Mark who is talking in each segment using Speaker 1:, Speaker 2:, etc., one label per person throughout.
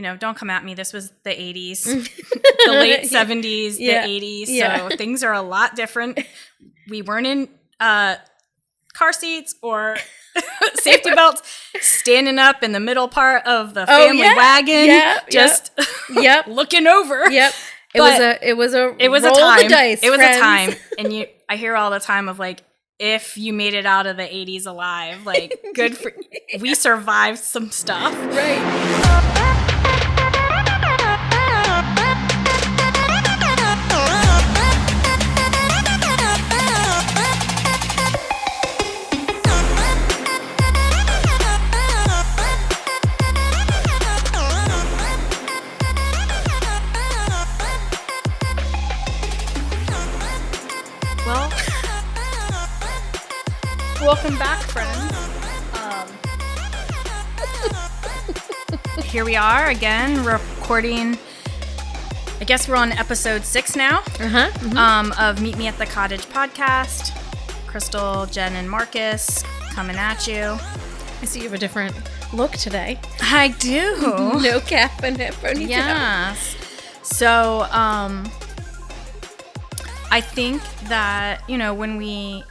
Speaker 1: don't come at me. This was the 80s, the late 70s, the 80s. So things are a lot different. We weren't in car seats or safety belts, standing up in the middle part of the family wagon, looking over.
Speaker 2: Yep. It was a roll
Speaker 1: time.
Speaker 2: The dice,
Speaker 1: it was
Speaker 2: friends.
Speaker 1: a time. And I hear all the time of like, if you made it out of the 80s alive, like good for we survived some stuff.
Speaker 2: Right.
Speaker 1: Welcome back, friends. Here we are again, recording. I guess we're on episode 6 now of Meet Me at the Cottage podcast. Crystal, Jen, and Marcus coming at you.
Speaker 2: I see you have a different look today.
Speaker 1: I do.
Speaker 2: No cap and a ponytail.
Speaker 1: Yes. So, I think that, when we...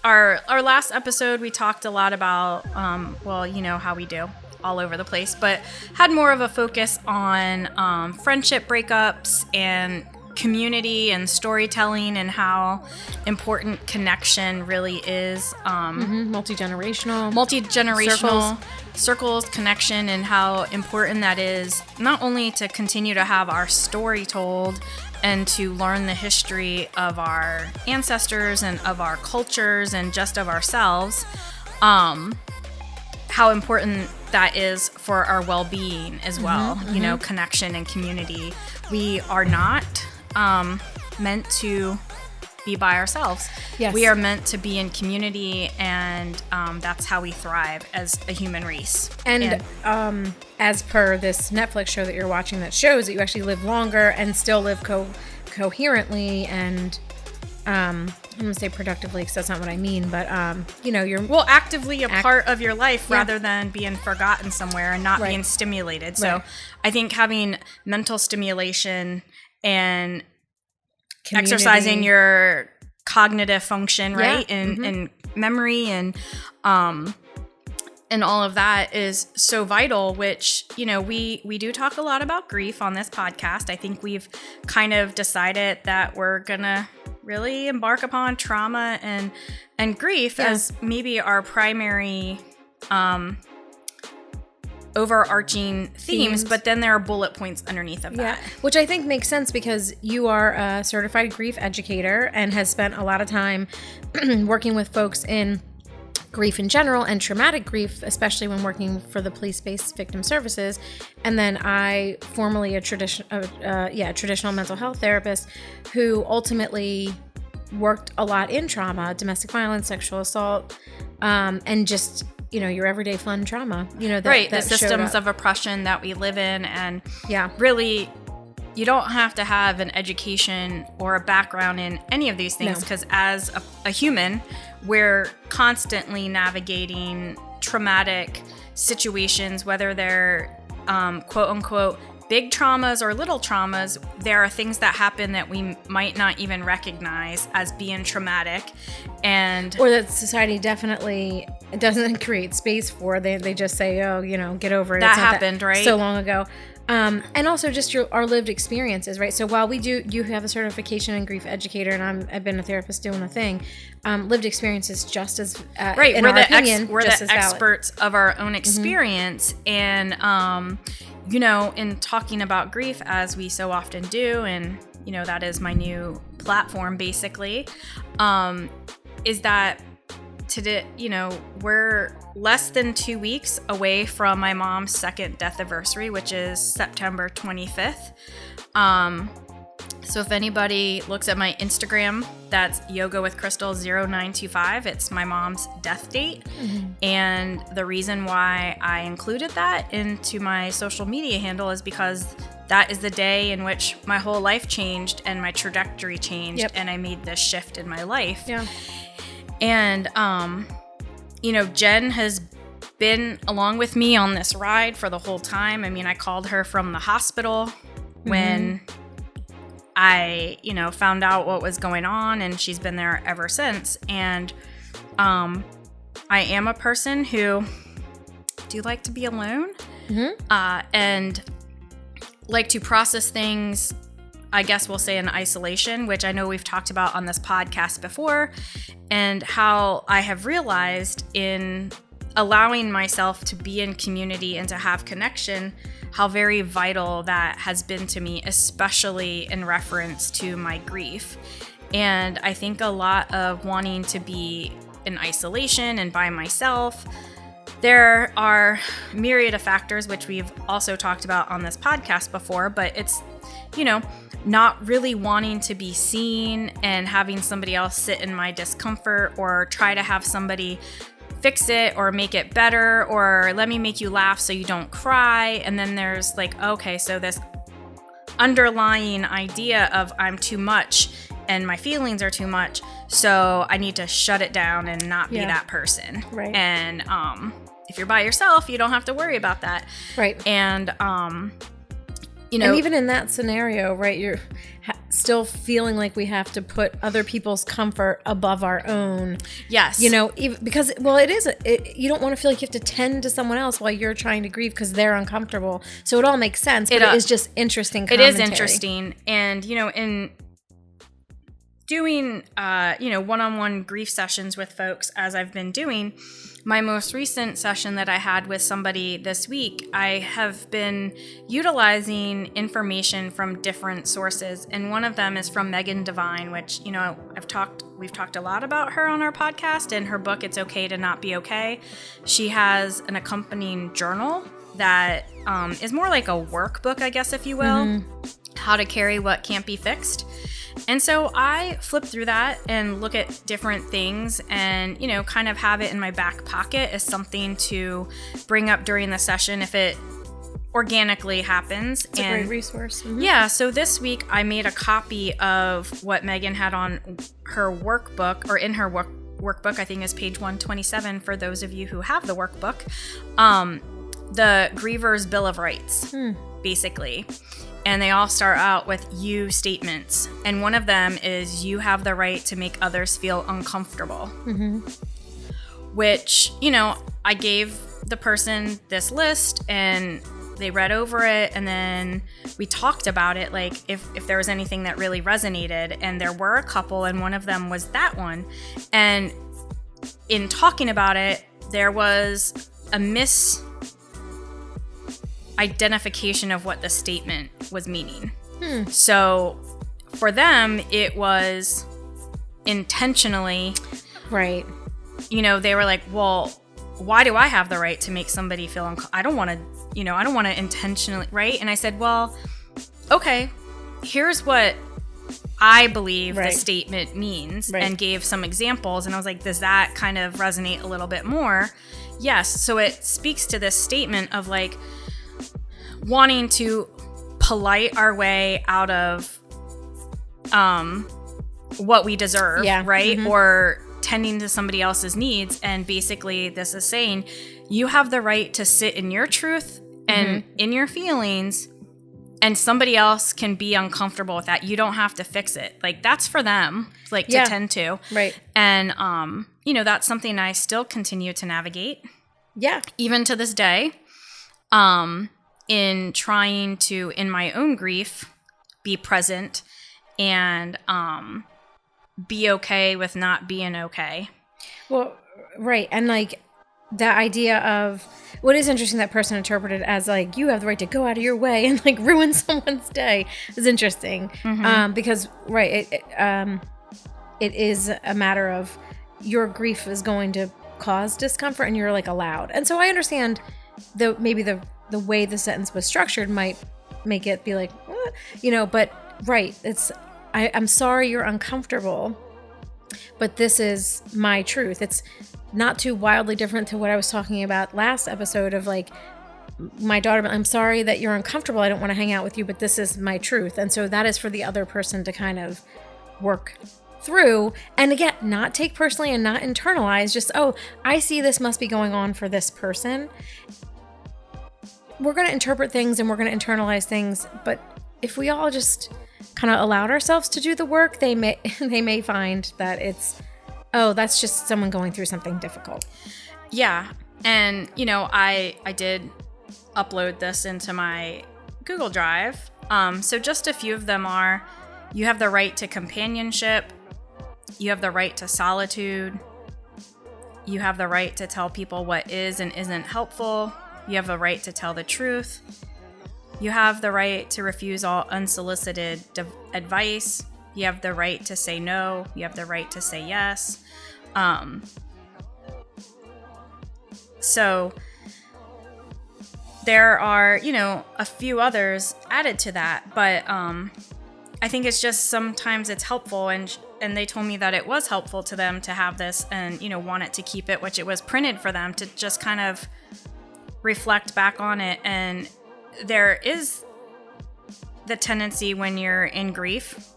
Speaker 1: Our last episode, we talked a lot about, how we do all over the place, but had more of a focus on friendship breakups and community and storytelling and how important connection really is.
Speaker 2: Multi-generational
Speaker 1: circles, connection, and how important that is, not only to continue to have our story told and to learn the history of our ancestors and of our cultures and just of ourselves, how important that is for our well-being as well. Connection and community. We are not meant to be by ourselves.
Speaker 2: Yes.
Speaker 1: We are meant to be in community, and that's how we thrive as a human race.
Speaker 2: And as per this Netflix show that you're watching that shows that you actually live longer and still live coherently and I'm going to say productively because that's not what I mean, but you're
Speaker 1: actively a part of your life rather than being forgotten somewhere and not being stimulated. So I think having mental stimulation and community, exercising your cognitive function, right? And memory and all of that is so vital, which, we do talk a lot about grief on this podcast. I think we've kind of decided that we're going to really embark upon trauma and grief as maybe our primary overarching themes, but then there are bullet points underneath of that.
Speaker 2: Which I think makes sense because you are a certified grief educator and has spent a lot of time working with folks in grief in general and traumatic grief, especially when working for the police-based victim services. And then I formerly a traditional mental health therapist who ultimately worked a lot in trauma, domestic violence, sexual assault, and just your everyday fun trauma, that
Speaker 1: the systems of oppression that we live in. And really, you don't have to have an education or a background in any of these things because as a human, we're constantly navigating traumatic situations, whether they're quote unquote big traumas or little traumas. There are things that happen that we might not even recognize as being traumatic, or that society definitely doesn't create space for. They just say, get over it. That happened, right?
Speaker 2: So long ago. And also just our lived experiences, right? So while you have a certification in grief educator, and I've been a therapist doing a thing, lived experiences just as
Speaker 1: right.
Speaker 2: In
Speaker 1: we're
Speaker 2: our
Speaker 1: the
Speaker 2: opinion,
Speaker 1: we're
Speaker 2: just
Speaker 1: the
Speaker 2: as valid.
Speaker 1: Experts of our own experience, and in talking about grief as we so often do, and that is my new platform basically, is that today, we're less than 2 weeks away from my mom's second death anniversary, which is September 25th. So if anybody looks at my Instagram, that's Yoga with Crystal 0925. It's my mom's death date. And the reason why I included that into my social media handle is because that is the day in which my whole life changed and my trajectory changed, and I made this shift in my life. And, Jen has been along with me on this ride for the whole time. I mean, I called her from the hospital when I, found out what was going on, and she's been there ever since. And I am a person who do like to be alone and like to process things, I guess we'll say, in isolation, which I know we've talked about on this podcast before, and how I have realized in allowing myself to be in community and to have connection, how very vital that has been to me, especially in reference to my grief. And I think a lot of wanting to be in isolation and by myself, there are myriad of factors, which we've also talked about on this podcast before, but it's, not really wanting to be seen and having somebody else sit in my discomfort or try to have somebody fix it or make it better or let me make you laugh so you don't cry. And then there's like, okay, so this underlying idea of I'm too much and my feelings are too much, so I need to shut it down and not be that person.
Speaker 2: Right.
Speaker 1: And if you're by yourself, you don't have to worry about that.
Speaker 2: Right.
Speaker 1: And
Speaker 2: and even in that scenario, right, you're still feeling like we have to put other people's comfort above our own.
Speaker 1: Yes.
Speaker 2: Because, it is, you don't want to feel like you have to tend to someone else while you're trying to grieve because they're uncomfortable. So it all makes sense, but it is just interesting commentary.
Speaker 1: It is interesting. And, in doing, one-on-one grief sessions with folks, as I've been doing, my most recent session that I had with somebody this week, I have been utilizing information from different sources. And one of them is from Megan Devine, which, we've talked a lot about her on our podcast, and her book, It's Okay to Not Be Okay. She has an accompanying journal that is more like a workbook, I guess, if you will, how to carry what can't be fixed. And so I flip through that and look at different things and, kind of have it in my back pocket as something to bring up during the session if it organically happens.
Speaker 2: It's a great resource. Mm-hmm.
Speaker 1: Yeah. So this week I made a copy of what Megan had on her workbook, or in her workbook, I think is page 127 for those of you who have the workbook, the Griever's Bill of Rights, basically. And they all start out with you statements. And one of them is you have the right to make others feel uncomfortable. Which, I gave the person this list and they read over it. And then we talked about it, like if there was anything that really resonated. And there were a couple, and one of them was that one. And in talking about it, there was a identification of what the statement was meaning. So for them, it was intentionally,
Speaker 2: right.
Speaker 1: They were like, well, why do I have the right to make somebody feel I don't want to intentionally, right? And I said, well, okay, here's what I believe the statement means, and gave some examples. And I was like, does that kind of resonate a little bit more? Yes. So it speaks to this statement of like, wanting to polite our way out of what we deserve, right? Or tending to somebody else's needs. And basically this is saying you have the right to sit in your truth and in your feelings, and somebody else can be uncomfortable with that. You don't have to fix it. Like, that's for them, like, to tend to.
Speaker 2: Right.
Speaker 1: And, that's something I still continue to navigate.
Speaker 2: Yeah.
Speaker 1: Even to this day. In trying to, in my own grief, be present and be okay with not being okay.
Speaker 2: Well, right. And like the idea of what is interesting, that person interpreted as like, you have the right to go out of your way and like ruin someone's day is interesting. Because, it is a matter of your grief is going to cause discomfort and you're like allowed. And so I understand maybe the way the sentence was structured might make it be like, but it's, I'm sorry you're uncomfortable, but this is my truth. It's not too wildly different to what I was talking about last episode of like my daughter, I'm sorry that you're uncomfortable. I don't want to hang out with you, but this is my truth. And so that is for the other person to kind of work through, and again, not take personally and not internalize, just, oh, I see this must be going on for this person. We're going to interpret things and we're going to internalize things, but if we all just kind of allowed ourselves to do the work, they may find that it's, oh, that's just someone going through something difficult.
Speaker 1: Yeah. And, I did upload this into my Google Drive. So just a few of them are, you have the right to companionship. You have the right to solitude. You have the right to tell people what is and isn't helpful. You have the right to tell the truth. You have the right to refuse all unsolicited advice. You have the right to say no. You have the right to say yes. So there are, a few others added to that, but I think it's just sometimes it's helpful, and they told me that it was helpful to them to have this and, wanted to keep it, which it was printed for them to just kind of reflect back on it. And there is the tendency when you're in grief,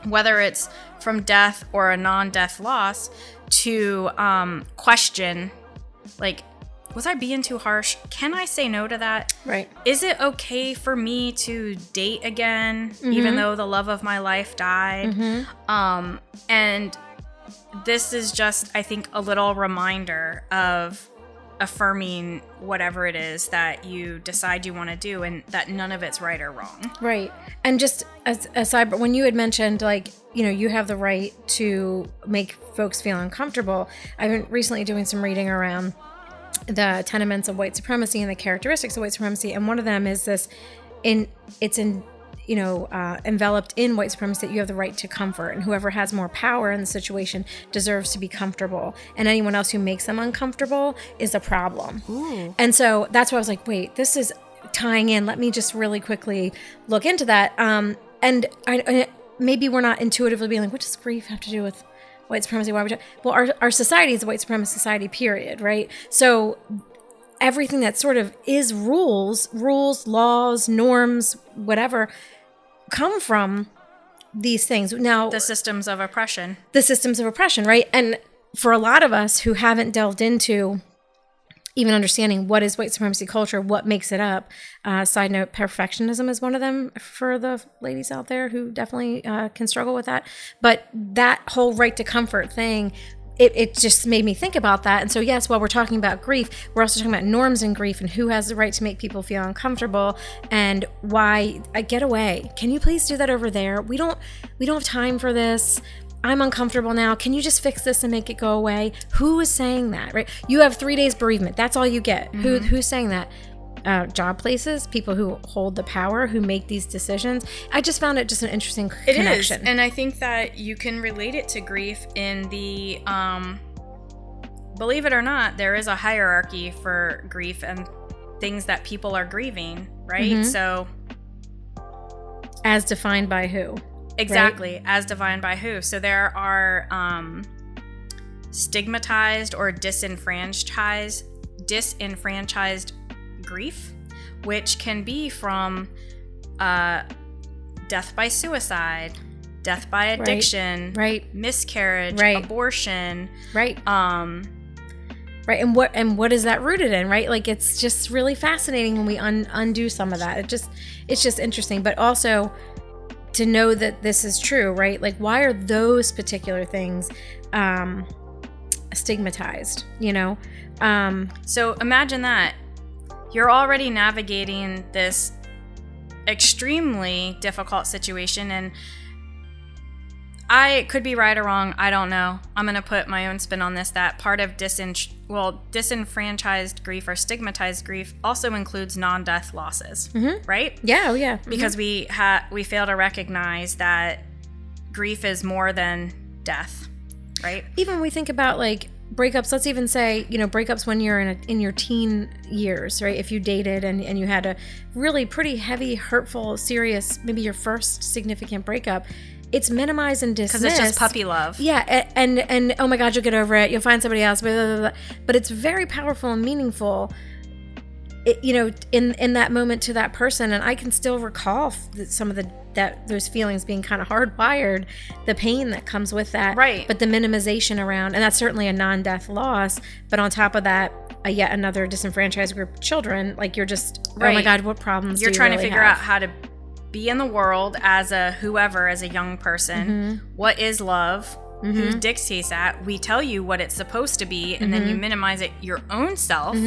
Speaker 1: whether it's from death or a non-death loss, to question, like, was I being too harsh? Can I say no to that?
Speaker 2: Right.
Speaker 1: Is it okay for me to date again, even though the love of my life died? And this is just, I think, a little reminder of affirming whatever it is that you decide you want to do, and that none of it's right or wrong.
Speaker 2: Right. And just aside, when you had mentioned, like, you have the right to make folks feel uncomfortable, I've been recently doing some reading around the tenements of white supremacy and the characteristics of white supremacy, and one of them is this: enveloped in white supremacy, that you have the right to comfort, and whoever has more power in the situation deserves to be comfortable, and anyone else who makes them uncomfortable is a problem.
Speaker 1: Ooh.
Speaker 2: And so that's why I was like, wait, this is tying in. Let me just really quickly look into that. And maybe we're not intuitively being like, what does grief have to do with white supremacy? Why would you? Well, our society is a white supremacist society, period, right? So everything that sort of is rules, laws, norms, whatever, come from these things. Now,
Speaker 1: the systems of oppression,
Speaker 2: right? And for a lot of us who haven't delved into even understanding what is white supremacy culture, what makes it up. Side note, perfectionism is one of them for the ladies out there who definitely can struggle with that. But that whole right to comfort thing, it just made me think about that. And so, yes, while we're talking about grief, we're also talking about norms in grief and who has the right to make people feel uncomfortable, and why get away. Can you please do that over there? We don't have time for this. I'm uncomfortable now. Can you just fix this and make it go away? Who is saying that, right? You have 3 days bereavement. That's all you get. Who's saying that? Job places, people who hold the power, who make these decisions. I just found it just an interesting connection. It is,
Speaker 1: and I think that you can relate it to grief in the, believe it or not, there is a hierarchy for grief and things that people are grieving, right? So,
Speaker 2: as defined by who?
Speaker 1: Exactly,
Speaker 2: right?
Speaker 1: As defined by who. So there are stigmatized or disenfranchised grief, which can be from death by suicide, death by addiction,
Speaker 2: right.
Speaker 1: Miscarriage,
Speaker 2: right.
Speaker 1: abortion,
Speaker 2: right. Right, and what is that rooted in, right? Like, it's just really fascinating when we undo some of that. It's just interesting, but also to know that this is true, right? Like, why are those particular things stigmatized,
Speaker 1: So imagine that. You're already navigating this extremely difficult situation, and I could be right or wrong. I don't know. I'm going to put my own spin on this, that part of disenfranchised grief or stigmatized grief also includes non-death losses, right?
Speaker 2: Yeah, oh yeah.
Speaker 1: Because we fail to recognize that grief is more than death, right?
Speaker 2: Even when we think about, like, breakups, let's even say, breakups when you're in your teen years, right? If you dated and you had a really pretty heavy, hurtful, serious, maybe your first significant breakup, it's minimized and dismissed.
Speaker 1: Because it's just puppy love.
Speaker 2: Yeah, and oh my God, you'll get over it. You'll find somebody else. Blah, blah, blah. But it's very powerful and meaningful in that moment to that person, and I can still recall some of those feelings being kind of hardwired, the pain that comes with that,
Speaker 1: right?
Speaker 2: But the minimization around, and that's certainly a non-death loss, but on top of that, yet another disenfranchised group of children. Like, you're just,
Speaker 1: right.
Speaker 2: Oh my God, what problems
Speaker 1: you're
Speaker 2: do you
Speaker 1: trying
Speaker 2: really
Speaker 1: to figure
Speaker 2: have?
Speaker 1: out how to be in the world as a young person. What is love? Who dictates that? We tell you what it's supposed to be, and then you minimize it your own self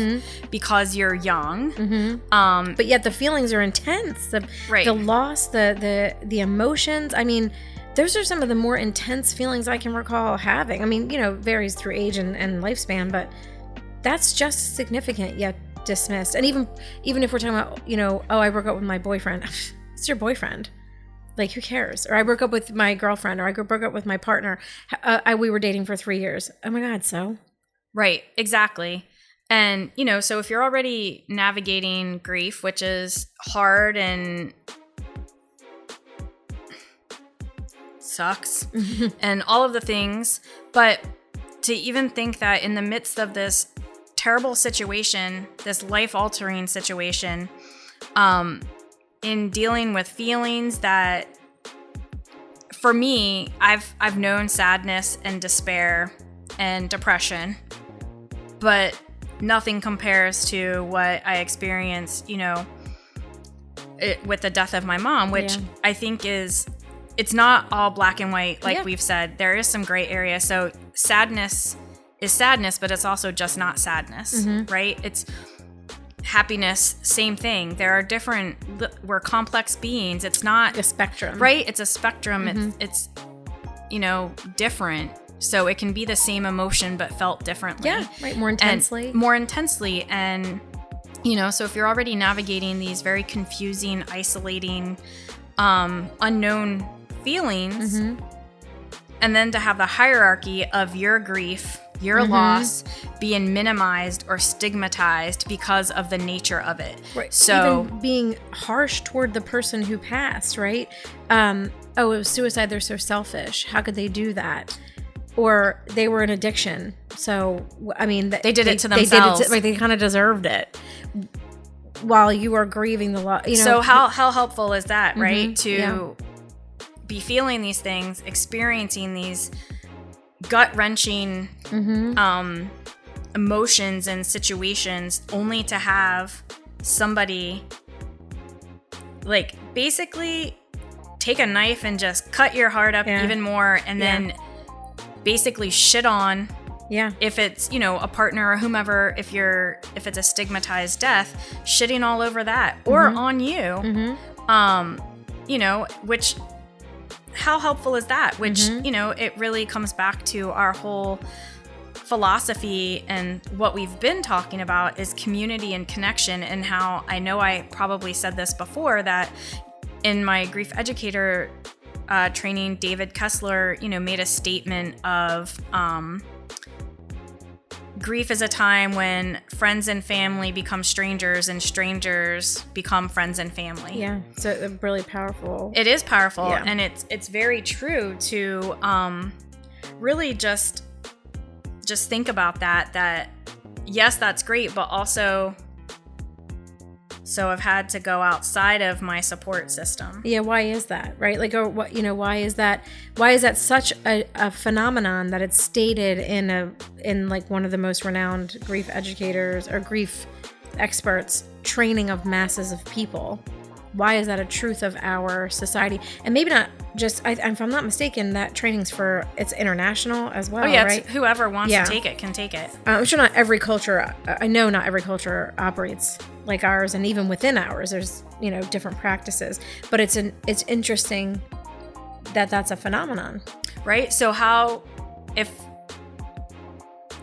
Speaker 1: because you're young.
Speaker 2: But yet the feelings are intense. The loss, the emotions. I mean, those are some of the more intense feelings I can recall having. I mean, varies through age and lifespan, but that's just significant yet dismissed. And even if we're talking about, I broke up with my boyfriend. It's your boyfriend. Like, who cares? Or I broke up with my girlfriend, or I broke up with my partner. We were dating for 3 years. Oh my God, so?
Speaker 1: Right, exactly. And, so if you're already navigating grief, which is hard and sucks, and all of the things, but to even think that in the midst of this terrible situation, this life-altering situation, in dealing with feelings that, for me, I've known sadness and despair and depression, but nothing compares to what I experienced, with the death of my mom, which I think it's not all black and white, like we've said. There is some gray area. So sadness is sadness, but it's also just not sadness, right? It's happiness, same thing. There are we're complex beings. It's not
Speaker 2: a spectrum,
Speaker 1: right? It's a spectrum. It's different. So it can be the same emotion, but felt differently.
Speaker 2: Yeah, right. More intensely.
Speaker 1: And, so if you're already navigating these very confusing, isolating, unknown feelings, and then to have the hierarchy of your grief, your loss being minimized or stigmatized because of the nature of it.
Speaker 2: Right.
Speaker 1: So
Speaker 2: even being harsh toward the person who passed, right? It was suicide. They're so selfish. How could they do that? Or they were an addiction. So, I mean,
Speaker 1: they did it to themselves.
Speaker 2: They kind of deserved it while you are grieving the loss.
Speaker 1: So how helpful is that, right? To be feeling these things, experiencing these gut-wrenching emotions and situations, only to have somebody like basically take a knife and just cut your heart up even more, and then basically shit on if it's a partner or whomever, if it's a stigmatized death, shitting all over that or on you, which how helpful is that? Which, it really comes back to our whole philosophy, and what we've been talking about is community and connection, and how I know I probably said this before, that in my grief educator training, David Kessler, made a statement of grief is a time when friends and family become strangers, and strangers become friends and family.
Speaker 2: Yeah, so really powerful.
Speaker 1: It is powerful, and it's very true to really just think about that yes, that's great, but also, so I've had to go outside of my support system.
Speaker 2: Yeah, why is that, right? Like, or what, why is that such a phenomenon that it's stated in like one of the most renowned grief educators or grief experts training of masses of people? Why is that a truth of our society? And maybe not just, if I'm not mistaken, that training's it's international as well, right?
Speaker 1: Whoever wants to take it can take it.
Speaker 2: I'm sure not every culture, I know not every culture operates like ours, and even within ours, there's, different practices. But it's interesting that that's a phenomenon.
Speaker 1: Right? So how, if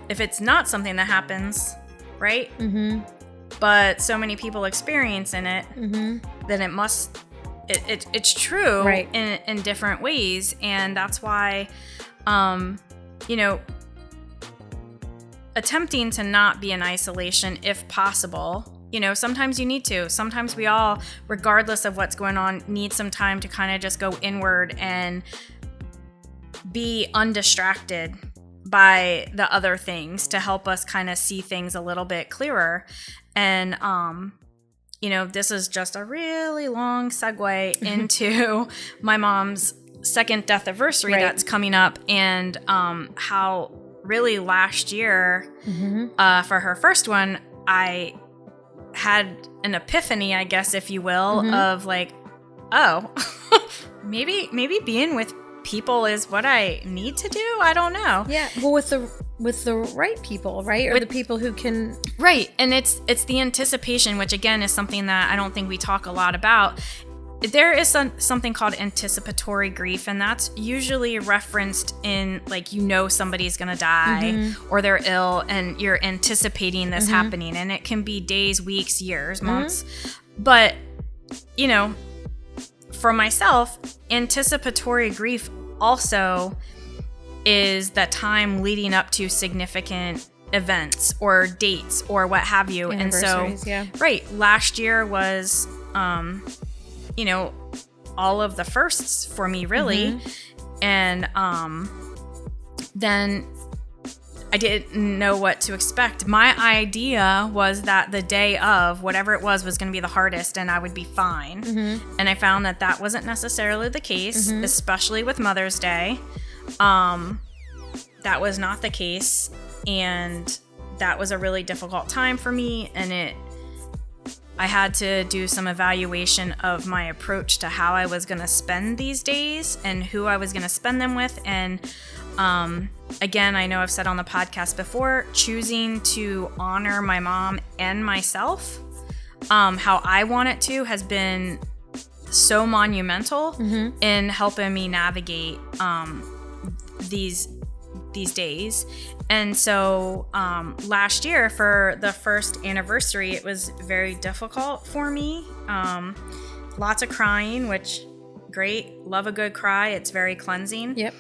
Speaker 1: it's not something that happens, right? But so many people experience in it, then it must, it's true,
Speaker 2: right,
Speaker 1: in different ways. And that's why, attempting to not be in isolation if possible. Sometimes you need to. Sometimes we all, regardless of what's going on, need some time to kind of just go inward and be undistracted by the other things to help us kind of see things a little bit clearer. And, this is just a really long segue into my mom's second death anniversary that's coming up, and how really last year, for her first one, I had an epiphany, I guess, if you will, of like, oh, maybe being with people is what I need to do. I don't know.
Speaker 2: Yeah. Well, with the right people, right? Or the people who can.
Speaker 1: Right. And it's the anticipation, which again is something that I don't think we talk a lot about. There is something called anticipatory grief, and that's usually referenced in, like, somebody's going to die or they're ill, and you're anticipating this happening. And it can be days, weeks, years, months. But, for myself, anticipatory grief also is the time leading up to significant events or dates or what have you. And so, last year was, all of the firsts for me, really. And then I didn't know what to expect. My idea was that the day of, whatever it was going to be the hardest and I would be fine. And I found that wasn't necessarily the case, especially with Mother's Day. That was not the case. And that was a really difficult time for me. And I had to do some evaluation of my approach to how I was going to spend these days and who I was going to spend them with. And again, I know I've said on the podcast before, choosing to honor my mom and myself, how I want it to, has been so monumental in helping me navigate these days. And so last year, for the first anniversary, it was very difficult for me. Lots of crying, which, great. Love a good cry. It's very cleansing.
Speaker 2: Yep.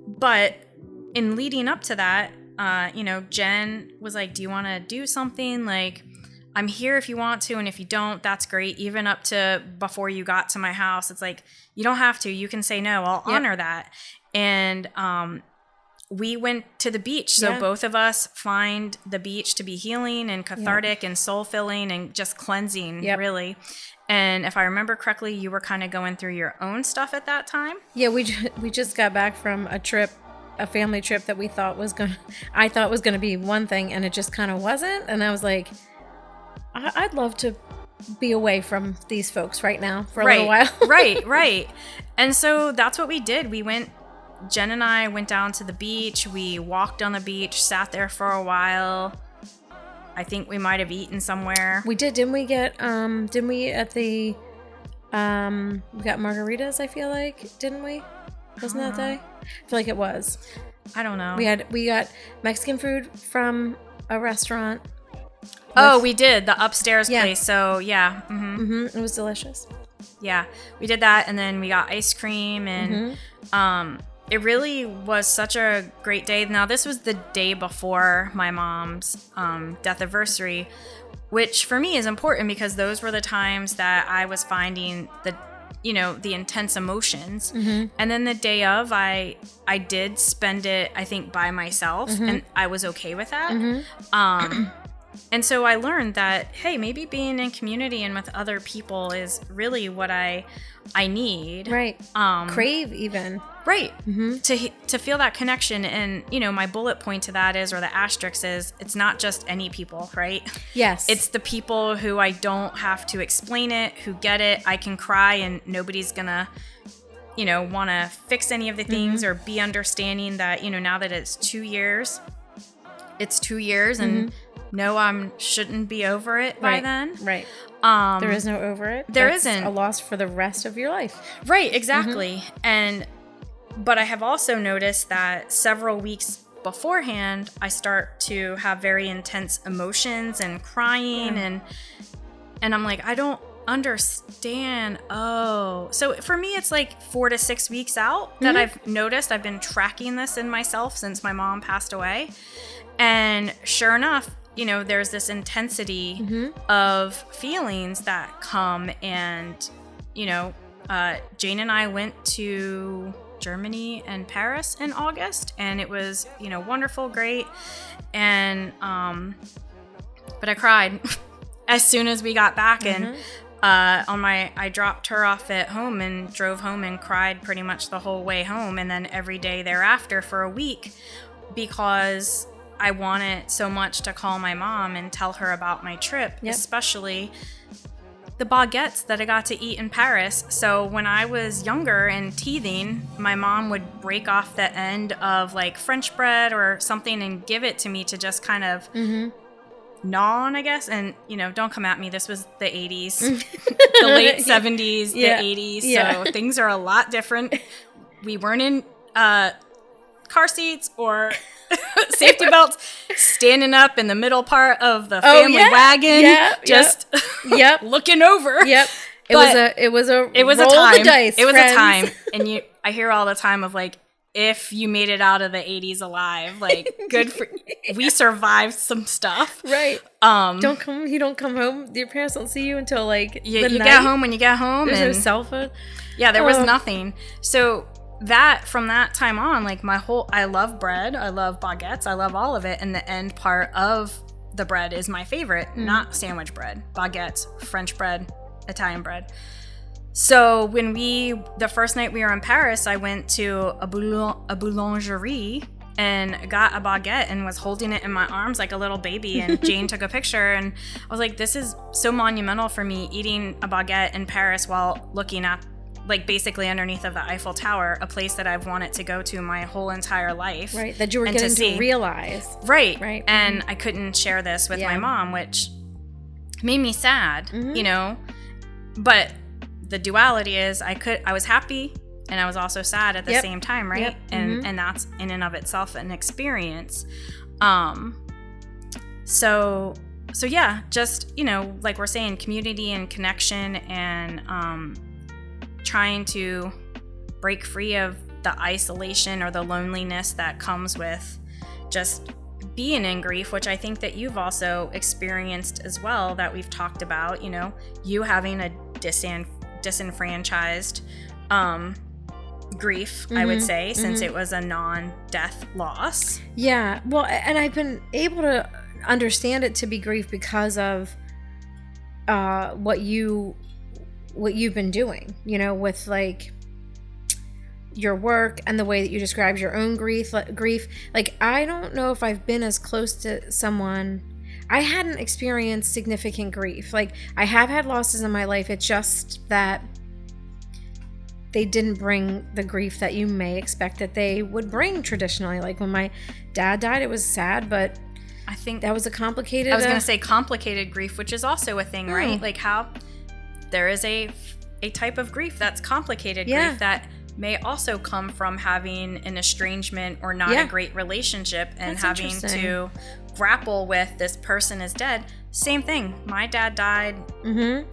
Speaker 1: But in leading up to that, Jen was like, do you want to do something? Like, I'm here if you want to, and if you don't, that's great. Even up to before you got to my house, it's like, you don't have to. You can say no. I'll honor that. And we went to the beach. So both of us find the beach to be healing and cathartic and soul-filling and just cleansing, really. And if I remember correctly, you were kind of going through your own stuff at that time. Yeah,
Speaker 2: we just got back from a family trip that I thought was gonna be one thing, and it just kind of wasn't. And I was like, I'd love to be away from these folks right now for a little while.
Speaker 1: Right. And so that's what we did. Jen and I went down to the beach. We walked on the beach, sat there for a while. I think we might have eaten somewhere.
Speaker 2: We did. Didn't we got margaritas, I feel like, didn't we? Wasn't that day? I feel like it was.
Speaker 1: I don't know.
Speaker 2: We got Mexican food from a restaurant.
Speaker 1: We did. The upstairs place. So, yeah.
Speaker 2: It was delicious.
Speaker 1: Yeah. We did that, and then we got ice cream, and it really was such a great day. Now, this was the day before my mom's death anniversary, which for me is important because those were the times that I was finding the intense emotions. And then the day of, I did spend it, I think, by myself, and I was okay with that. And so I learned that, hey, maybe being in community and with other people is really what I need.
Speaker 2: Right. Crave even.
Speaker 1: Right. To feel that connection. And, my bullet point to that is, or the asterisk is, it's not just any people, right?
Speaker 2: Yes.
Speaker 1: It's the people who I don't have to explain it, who get it. I can cry and nobody's going to, want to fix any of the things or be understanding that, now that it's 2 years, and no, I shouldn't be over it by then.
Speaker 2: Right. There is no over it.
Speaker 1: That's isn't.
Speaker 2: A loss for the rest of your life.
Speaker 1: Right, exactly. But I have also noticed that several weeks beforehand, I start to have very intense emotions and crying and I'm like, I don't understand. Oh. So for me, it's like 4 to 6 weeks out that I've noticed. I've been tracking this in myself since my mom passed away. And sure enough, there's this intensity of feelings that come. And, Jane and I went to Germany and Paris in August, and it was, wonderful, great. And, but I cried as soon as we got back. And I dropped her off at home and drove home and cried pretty much the whole way home, and then every day thereafter for a week, because I wanted so much to call my mom and tell her about my trip, especially the baguettes that I got to eat in Paris. So when I was younger and teething, my mom would break off the end of like French bread or something and give it to me to just kind of gnaw on, I guess. And, you know, don't come at me. This was the 80s, the late 70s, the 80s. So things are a lot different. We weren't in car seats or safety belts, standing up in the middle part of the family wagon, just looking over.
Speaker 2: It was a
Speaker 1: roll
Speaker 2: time. The dice,
Speaker 1: it was
Speaker 2: friends.
Speaker 1: a time. And I hear all the time of like, if you made it out of the 80s alive, like good for we survived some stuff.
Speaker 2: Right. You don't come home. Your parents don't see you until like
Speaker 1: you get home when you get home.
Speaker 2: There's no cell phone.
Speaker 1: Yeah, there was nothing. So that from that time on, like I love bread, I love baguettes, I love all of it, and the end part of the bread is my favorite, not sandwich bread, baguettes, French bread, Italian bread. So when the first night we were in Paris, I went to a boulangerie and got a baguette and was holding it in my arms like a little baby, and Jane took a picture, and I was like, this is so monumental for me, eating a baguette in Paris while looking at like basically underneath of the Eiffel Tower, a place that I've wanted to go to my whole entire life.
Speaker 2: Right, that you were getting to realize.
Speaker 1: Right. And I couldn't share this with my mom, which made me sad, you know. But the duality is I was happy and I was also sad at the same time, right? And that's in and of itself an experience. So yeah, just, you know, like we're saying, community and connection, and trying to break free of the isolation or the loneliness that comes with just being in grief, which I think that you've also experienced as well, that we've talked about, you know, you having a disenfranchised grief, I would say, since it was a non-death loss.
Speaker 2: Yeah, well, and I've been able to understand it to be grief because of what you've been doing, you know, with like your work and the way that you described your own grief. Like, I don't know if I've been as close to someone. I hadn't experienced significant grief. Like, I have had losses in my life. It's just that they didn't bring the grief that you may expect that they would bring traditionally. Like when my dad died, it was sad, but
Speaker 1: I think
Speaker 2: that was a complicated.
Speaker 1: I was going to say complicated grief, which is also a thing, right? Like how there is a type of grief that's complicated grief that may also come from having an estrangement or not a great relationship, and
Speaker 2: that's
Speaker 1: having to grapple with this person is dead. Same thing. My dad died,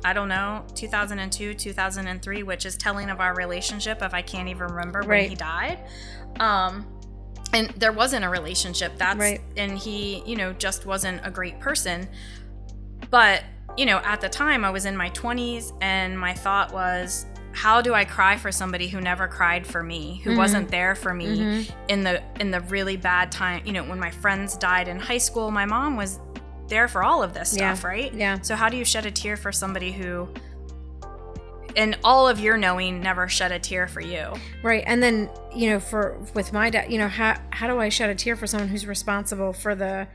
Speaker 1: I don't know, 2002, 2003, which is telling of our relationship if I can't even remember when he died. And there wasn't a relationship. And he, you know, just wasn't a great person. But, you know, at the time I was in my 20s, and my thought was, how do I cry for somebody who never cried for me, who wasn't there for me in the really bad time? You know, when my friends died in high school, my mom was there for all of this stuff, right? Yeah. So how do you shed a tear for somebody who, in all of your knowing, never shed a tear for you?
Speaker 2: Right. And then, you know, with my dad, you know, how do I shed a tear for someone who's responsible for the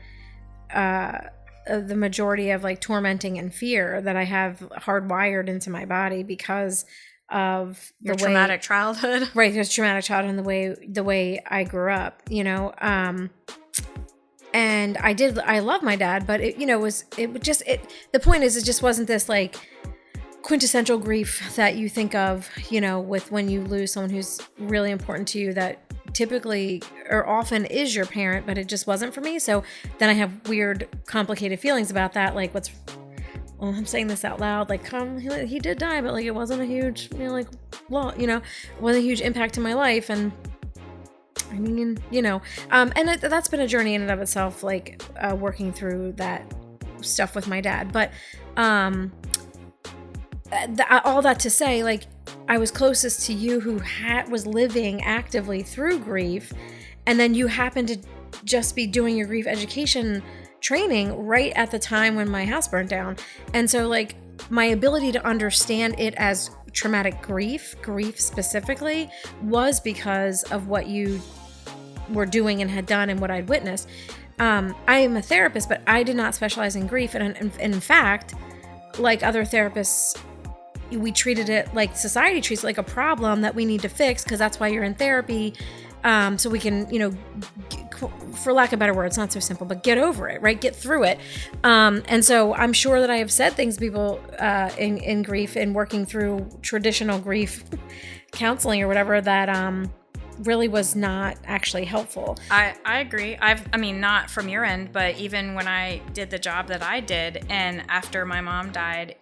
Speaker 2: majority of like tormenting and fear that I have hardwired into my body because of
Speaker 1: your traumatic childhood.
Speaker 2: Right, there's traumatic childhood and the way I grew up, you know. And I love my dad, but it, you know, the point is, it just wasn't this like quintessential grief that you think of, you know, with when you lose someone who's really important to you, that typically or often is your parent, but it just wasn't for me. So then I have weird, complicated feelings about that. Like, well, I'm saying this out loud, like, he did die, but like, it wasn't a huge, you know, like, well, you know, it wasn't a huge impact to my life. And I mean, you know, and that's been a journey in and of itself, like, working through that stuff with my dad. But, all that to say, like, I was closest to you who was living actively through grief. And then you happened to just be doing your grief education training right at the time when my house burned down. And so like my ability to understand it as traumatic grief specifically, was because of what you were doing and had done and what I'd witnessed. I am a therapist, but I did not specialize in grief. And in fact, like other therapists, we treated it like society treats it like a problem that we need to fix, because that's why you're in therapy. So we can, for lack of a better word, it's not so simple, but get over it, right? Get through it. And so I'm sure that I have said things to people in grief and working through traditional grief counseling or whatever that really was not actually helpful.
Speaker 1: I agree. I mean, not from your end, but even when I did the job that I did, and after my mom died,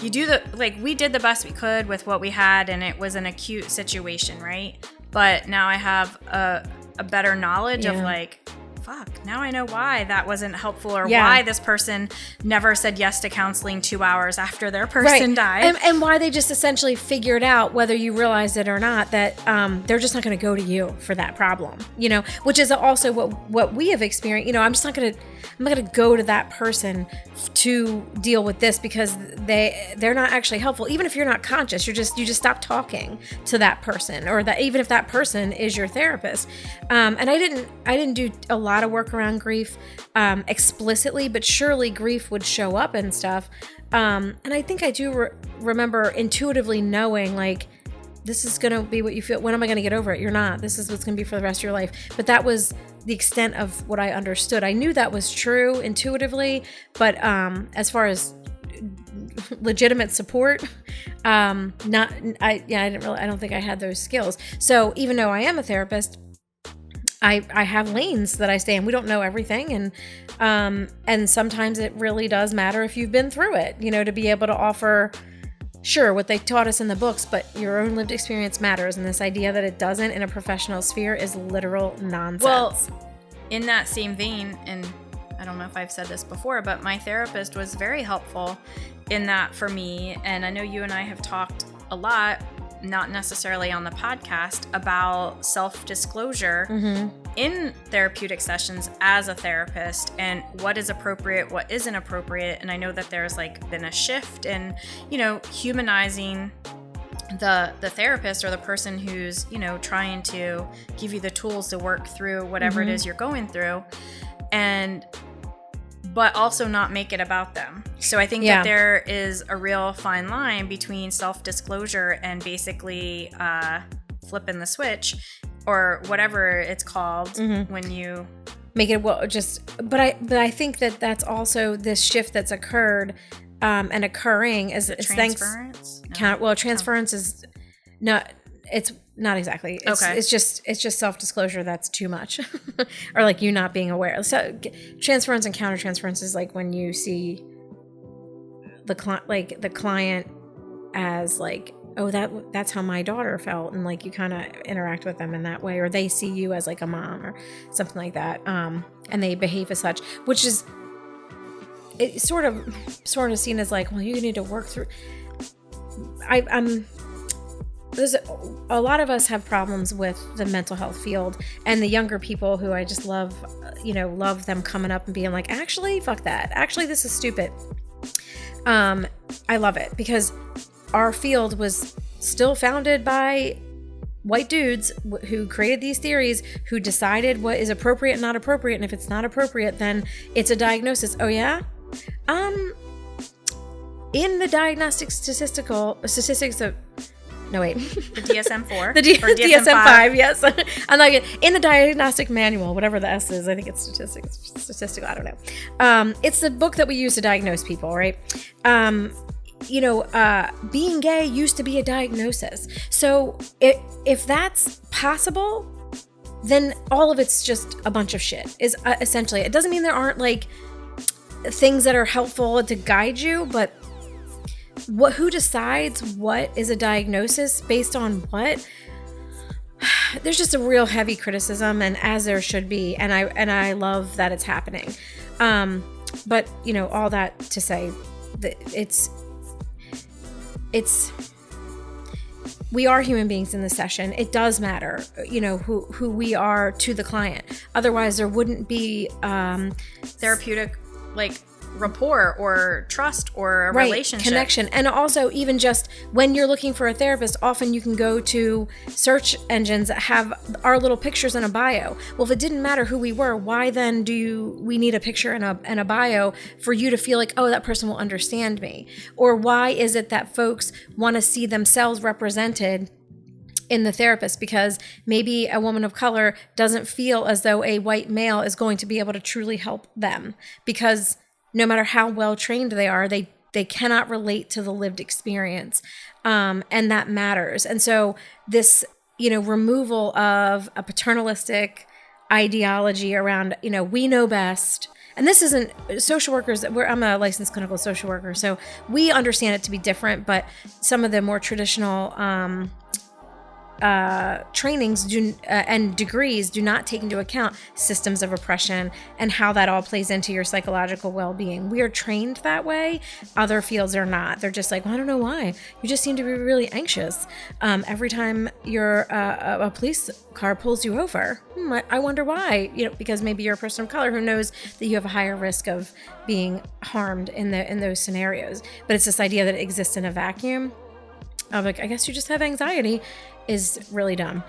Speaker 1: we did the best we could with what we had, and it was an acute situation, right? But now I have a better knowledge of like, fuck, now I know why that wasn't helpful, or why this person never said yes to counseling 2 hours after their person died.
Speaker 2: And why they just essentially figured out, whether you realized it or not, that they're just not going to go to you for that problem, which is also what we have experienced. I'm not going to go to that person to deal with this, because they're not actually helpful. Even if you're not conscious, you just stop talking to that person, or that even if that person is your therapist. And I didn't do a lot of work around grief explicitly, but surely grief would show up and stuff. And I think I do remember intuitively knowing, like, this is going to be what you feel. When am I going to get over it? You're not. This is what's going to be for the rest of your life. But that was the extent of what I understood. I knew that was true intuitively, but as far as legitimate support, I don't think I had those skills. So even though I am a therapist, I have lanes that I stay in. We don't know everything, and sometimes it really does matter if you've been through it, to be able to offer, sure, what they taught us in the books, but your own lived experience matters. And this idea that it doesn't in a professional sphere is literal nonsense.
Speaker 1: Well, in that same vein, and I don't know if I've said this before, but my therapist was very helpful in that for me. And I know you and I have talked a lot, not necessarily on the podcast, about self-disclosure in therapeutic sessions as a therapist, and what is appropriate, what isn't appropriate. And I know that there's been a shift in, humanizing the therapist, or the person who's, trying to give you the tools to work through whatever it is you're going through, but also not make it about them. So I think that there is a real fine line between self-disclosure and basically flipping the switch, or whatever it's called when you
Speaker 2: make it but I think that that's also this shift that's occurred and occurring as
Speaker 1: transference.
Speaker 2: Transference is not. It's not exactly. It's just self-disclosure that's too much, or like you not being aware. So transference and countertransference is like when you see the client as like, oh, that's how my daughter felt, and like you kind of interact with them in that way, or they see you as like a mom or something like that, and they behave as such, which is it's sort of seen as like, well, you need to work through. There's a lot of us have problems with the mental health field, and the younger people who I just love them coming up and being like, actually, fuck that. Actually, this is stupid. I love it, because our field was still founded by white dudes who created these theories, who decided what is appropriate and not appropriate. And if it's not appropriate, then it's a diagnosis. Oh yeah? In the diagnostic statistics of, no wait,
Speaker 1: the DSM-4,
Speaker 2: the DSM-5, yes. I'm like, in the diagnostic manual, whatever the S is, I think it's statistical, I don't know. It's the book that we use to diagnose people, right? Being gay used to be a diagnosis. So if that's possible, then all of it's just a bunch of shit, is essentially. It doesn't mean there aren't like things that are helpful to guide you, but who decides what is a diagnosis based on what? There's just a real heavy criticism, and as there should be, and I love that it's happening. But all that to say that it's we are human beings in this session. It does matter, who we are to the client. Otherwise, there wouldn't be
Speaker 1: therapeutic, like, rapport or trust or a relationship
Speaker 2: connection. And also, even just when you're looking for a therapist, often you can go to search engines that have our little pictures in a bio. Well, if it didn't matter who we were, why then we need a picture and a bio for you to feel like, oh, that person will understand me? Or why is it that folks want to see themselves represented in the therapist? Because maybe a woman of color doesn't feel as though a white male is going to be able to truly help them, because no matter how well trained they are, they cannot relate to the lived experience. And that matters. And so this, removal of a paternalistic ideology around, we know best. And this isn't social workers. I'm a licensed clinical social worker, so we understand it to be different, but some of the more traditional trainings and degrees do not take into account systems of oppression and how that all plays into your psychological well-being. We are trained that way. Other fields are not. They're just like, well, I don't know why. You just seem to be really anxious every time a police car pulls you over. I wonder why. Because maybe you're a person of color who knows that you have a higher risk of being harmed in those scenarios. But it's this idea that it exists in a vacuum of like, I guess you just have anxiety, is really dumb.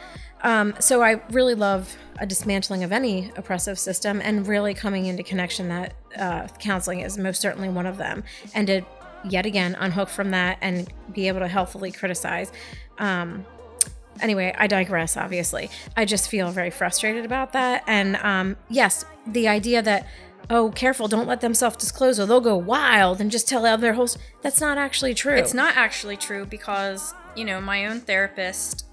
Speaker 2: So I really love a dismantling of any oppressive system and really coming into connection that counseling is most certainly one of them. And to, yet again, unhook from that and be able to healthfully criticize. Anyway, I digress, obviously. I just feel very frustrated about that. And yes, the idea that, oh, careful, don't let them self-disclose or they'll go wild and just tell their whole... That's not actually true.
Speaker 1: It's not actually true because, my own therapist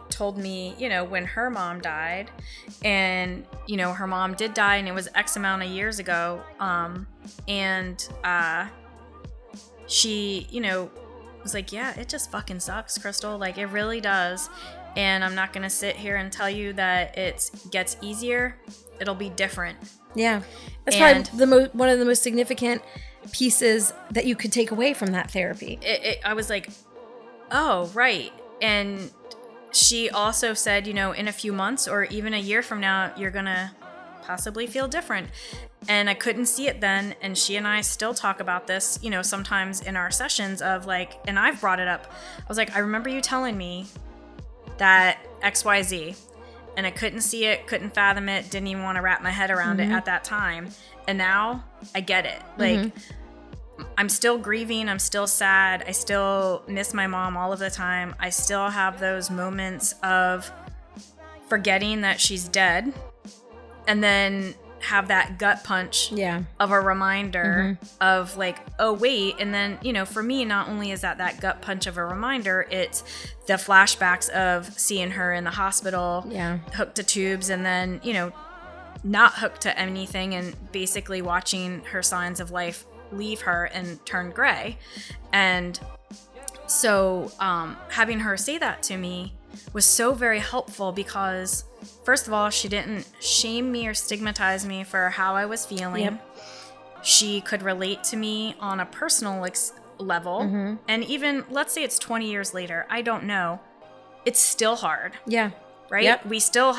Speaker 1: told me, when her mom died, and, her mom did die and it was X amount of years ago, and she, was like, yeah, it just fucking sucks, Crystal. Like, it really does. And I'm not going to sit here and tell you that it gets easier. It'll be different.
Speaker 2: Yeah. That's probably one of the most significant pieces that you could take away from that therapy.
Speaker 1: I was like, oh, right. And she also said, in a few months or even a year from now, you're going to possibly feel different. And I couldn't see it then. And she and I still talk about this, sometimes in our sessions of like, and I've brought it up. I was like, I remember you telling me that XYZ. And I couldn't see it, couldn't fathom it, didn't even want to wrap my head around it at that time. And now I get it. Like, I'm still grieving. I'm still sad. I still miss my mom all of the time. I still have those moments of forgetting that she's dead. And then have that gut punch of a reminder of like, oh, wait. And then, for me, not only is that gut punch of a reminder, it's the flashbacks of seeing her in the hospital, hooked to tubes, and then, not hooked to anything, and basically watching her signs of life leave her and turn gray. And so having her say that to me was so very helpful because, first of all, she didn't shame me or stigmatize me for how I was feeling. Yep. She could relate to me on a personal level. And even, let's say it's 20 years later, I don't know. It's still hard. Yeah. Right? Yep. We still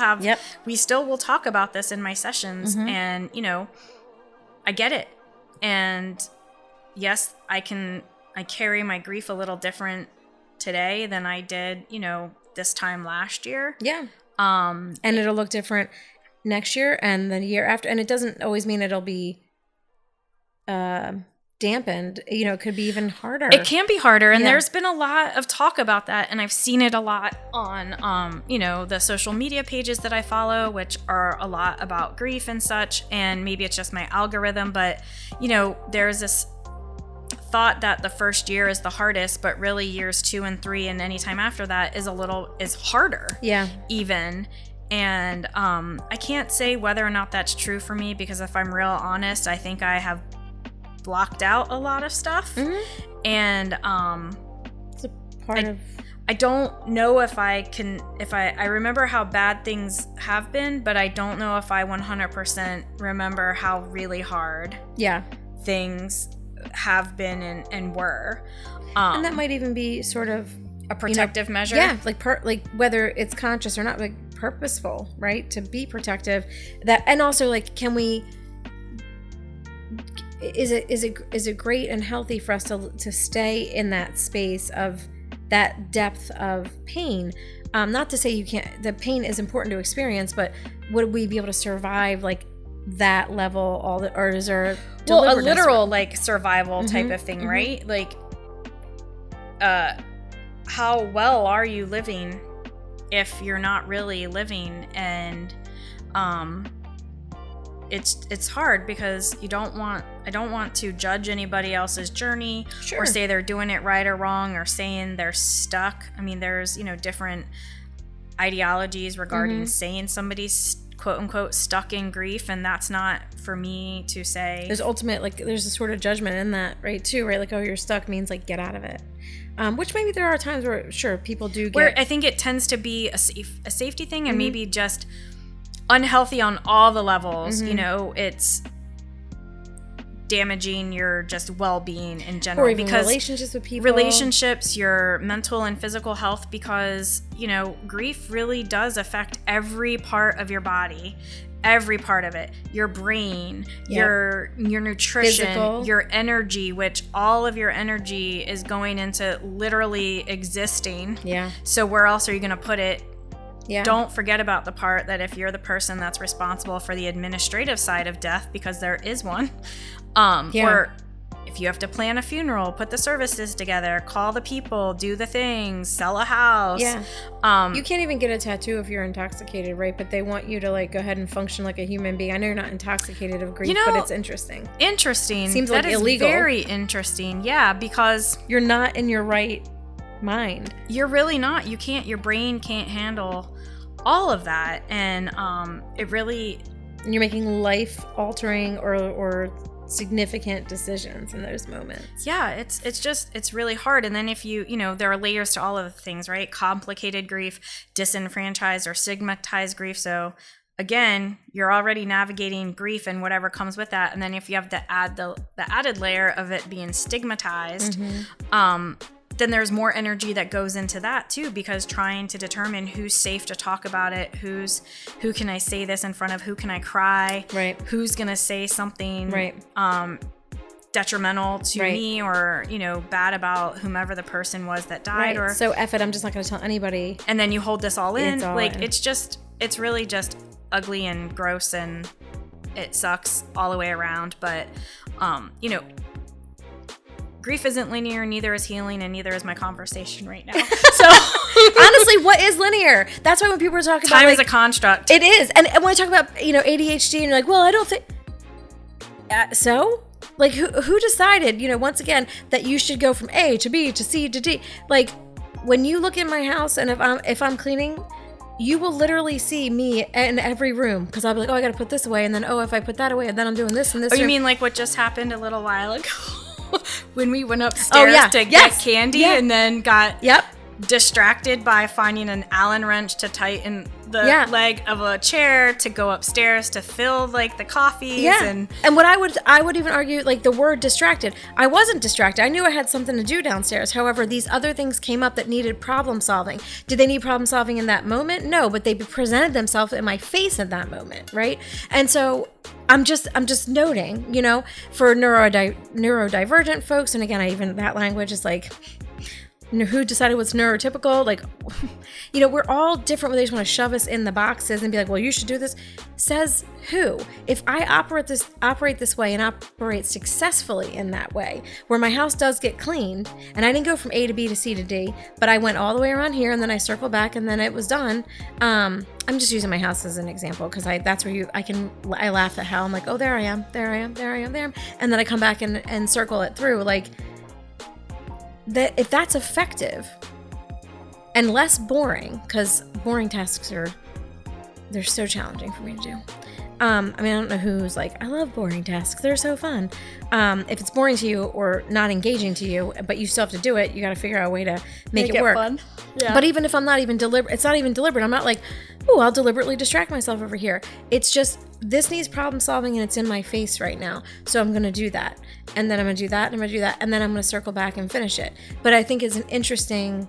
Speaker 1: will talk about this in my sessions. And, I get it. And yes, I carry my grief a little different today than I did, this time last year. Yeah. And
Speaker 2: it'll look different next year and the year after. And it doesn't always mean it'll be dampened. It could be even harder.
Speaker 1: It can be harder. And there's been a lot of talk about that. And I've seen it a lot on, the social media pages that I follow, which are a lot about grief and such. And maybe it's just my algorithm. But, there's this thought that the first year is the hardest, but really years 2 and 3 and any time after that is harder. Yeah. Even. And I can't say whether or not that's true for me, because if I'm real honest, I think I have blocked out a lot of stuff. And
Speaker 2: it's a part of...
Speaker 1: I don't know if I remember how bad things have been, but I don't know if I 100% remember how really hard things have been and were.
Speaker 2: And that might even be sort of
Speaker 1: a protective measure.
Speaker 2: Yeah, like whether it's conscious or not, like purposeful, right? To be protective. That, and also like, can we? Is it great and healthy for us to stay in that space of that depth of pain? Not to say you can't. The pain is important to experience, but would we be able to survive like that level or is there
Speaker 1: a literal like survival type of thing, right? Like how well are you living if you're not really living? And it's hard because I don't want to judge anybody else's journey or say they're doing it right or wrong or saying they're stuck. I mean, there's different ideologies regarding saying somebody's quote unquote stuck in grief, and that's not for me to say.
Speaker 2: There's there's a sort of judgment in that, right? Too, right? Like, oh, you're stuck means like get out of it. Which maybe there are times where people do get.
Speaker 1: Where I think it tends to be a safety thing, and maybe just unhealthy on all the levels. It's damaging your just well-being in general,
Speaker 2: or even because relationships with people,
Speaker 1: your mental and physical health, because grief really does affect every part of your body, every part of it, your brain, your nutrition, physical, your energy, which all of your energy is going into literally existing. So where else are you going to put it? Don't forget about the part that if you're the person that's responsible for the administrative side of death, because there is one, or if you have to plan a funeral, put the services together, call the people, do the things, sell a house. You can't even get a tattoo if you're intoxicated, right? But they want you to like go ahead and function like a human being. I know you're not intoxicated of grief, but it's interesting. Seems like illegal. Very interesting. Yeah, because you're not in your right mind. You're really not. You can't. Your brain can't handle all of that, and it really. And you're making life-altering or significant decisions in those moments. Yeah, it's really hard. And then if there are layers to all of the things, right? Complicated grief, disenfranchised or stigmatized grief. So again, you're already navigating grief and whatever comes with that. And then if you have to add the added layer of it being stigmatized, then there's more energy that goes into that too, because trying to determine who's safe to talk about it, who can I say this in front of, who can I cry, right? Who's gonna say something detrimental to me or bad about whomever the person was that died, or so F it, I'm just not gonna tell anybody. And then you hold this all in, it's really just ugly and gross, and it sucks all the way around. But grief isn't linear, neither is healing, and neither is my conversation right now. So honestly, what is linear? That's why when people are talking about time is a construct. It is. And when I talk about ADHD, and you're like, well, I don't think so. Like, who decided, once again, that you should go from A to B to C to D? Like, when you look in my house, and if I'm cleaning, you will literally see me in every room, because I'll be like, oh, I got to put this away, and then if I put that away, and then I'm doing this and this. Oh, you mean like what just happened a little while ago? When we went upstairs to get candy and then got distracted by finding an Allen wrench to tighten the leg of a chair to go upstairs to fill like the coffees. And what I would even argue, like the word distracted, I wasn't distracted. I knew I had something to do downstairs. However, these other things came up that needed problem solving. Did they need problem solving in that moment? No, but they presented themselves in my face at that moment, right? And so I'm just noting, for neurodivergent folks, and again, that language is like, who decided what's neurotypical? Like, we're all different, but they just want to shove us in the boxes and be like, well, you should do this. Says who? If I operate this way and operate successfully in that way, where my house does get cleaned, and I didn't go from A to B to C to D, but I went all the way around here, and then I circled back, and then it was done. I'm just using my house as an example, because that's where I laugh at how I'm like, oh, there I am, and then I come back and circle it through, like. That if that's effective and less boring, because boring tasks they're so challenging for me to do.
Speaker 2: I mean, I don't know who's like, I love boring tasks. They're so fun. If it's boring to you or not engaging to you, but you still have to do it, you got to figure out a way to make it work.
Speaker 1: Fun. Yeah.
Speaker 2: But even if I'm not even deliberate, it's not even deliberate. I'm not like, oh, I'll deliberately distract myself over here. It's just, this needs problem solving and it's in my face right now. So I'm going to do that. And then I'm going to do that and I'm going to do that. And then I'm going to circle back and finish it. But I think it's an interesting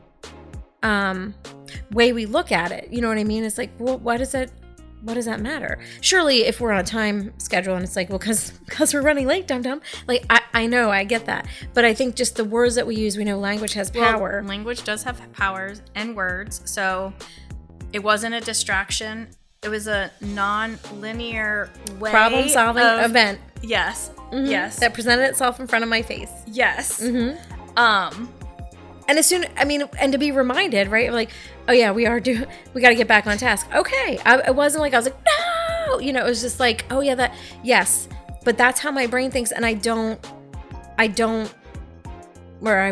Speaker 2: way we look at it. You know what I mean? It's like, well, what does that matter? Surely if we're on a time schedule and it's like, well, because we're running late, dum-dum. Like, I know, I get that. But I think just the words that we use, we know language has power.
Speaker 1: Well, language does have powers and words. So it wasn't a distraction. It was a non-linear way.
Speaker 2: Problem-solving event.
Speaker 1: Yes.
Speaker 2: Mm-hmm.
Speaker 1: Yes.
Speaker 2: That presented itself in front of my face.
Speaker 1: Yes.
Speaker 2: Mm-hmm. And as soon, I mean, and to be reminded, right? Like, oh yeah, we got to get back on task. Okay. It wasn't like I was like, no, it was just like, oh yeah, yes. But that's how my brain thinks. And I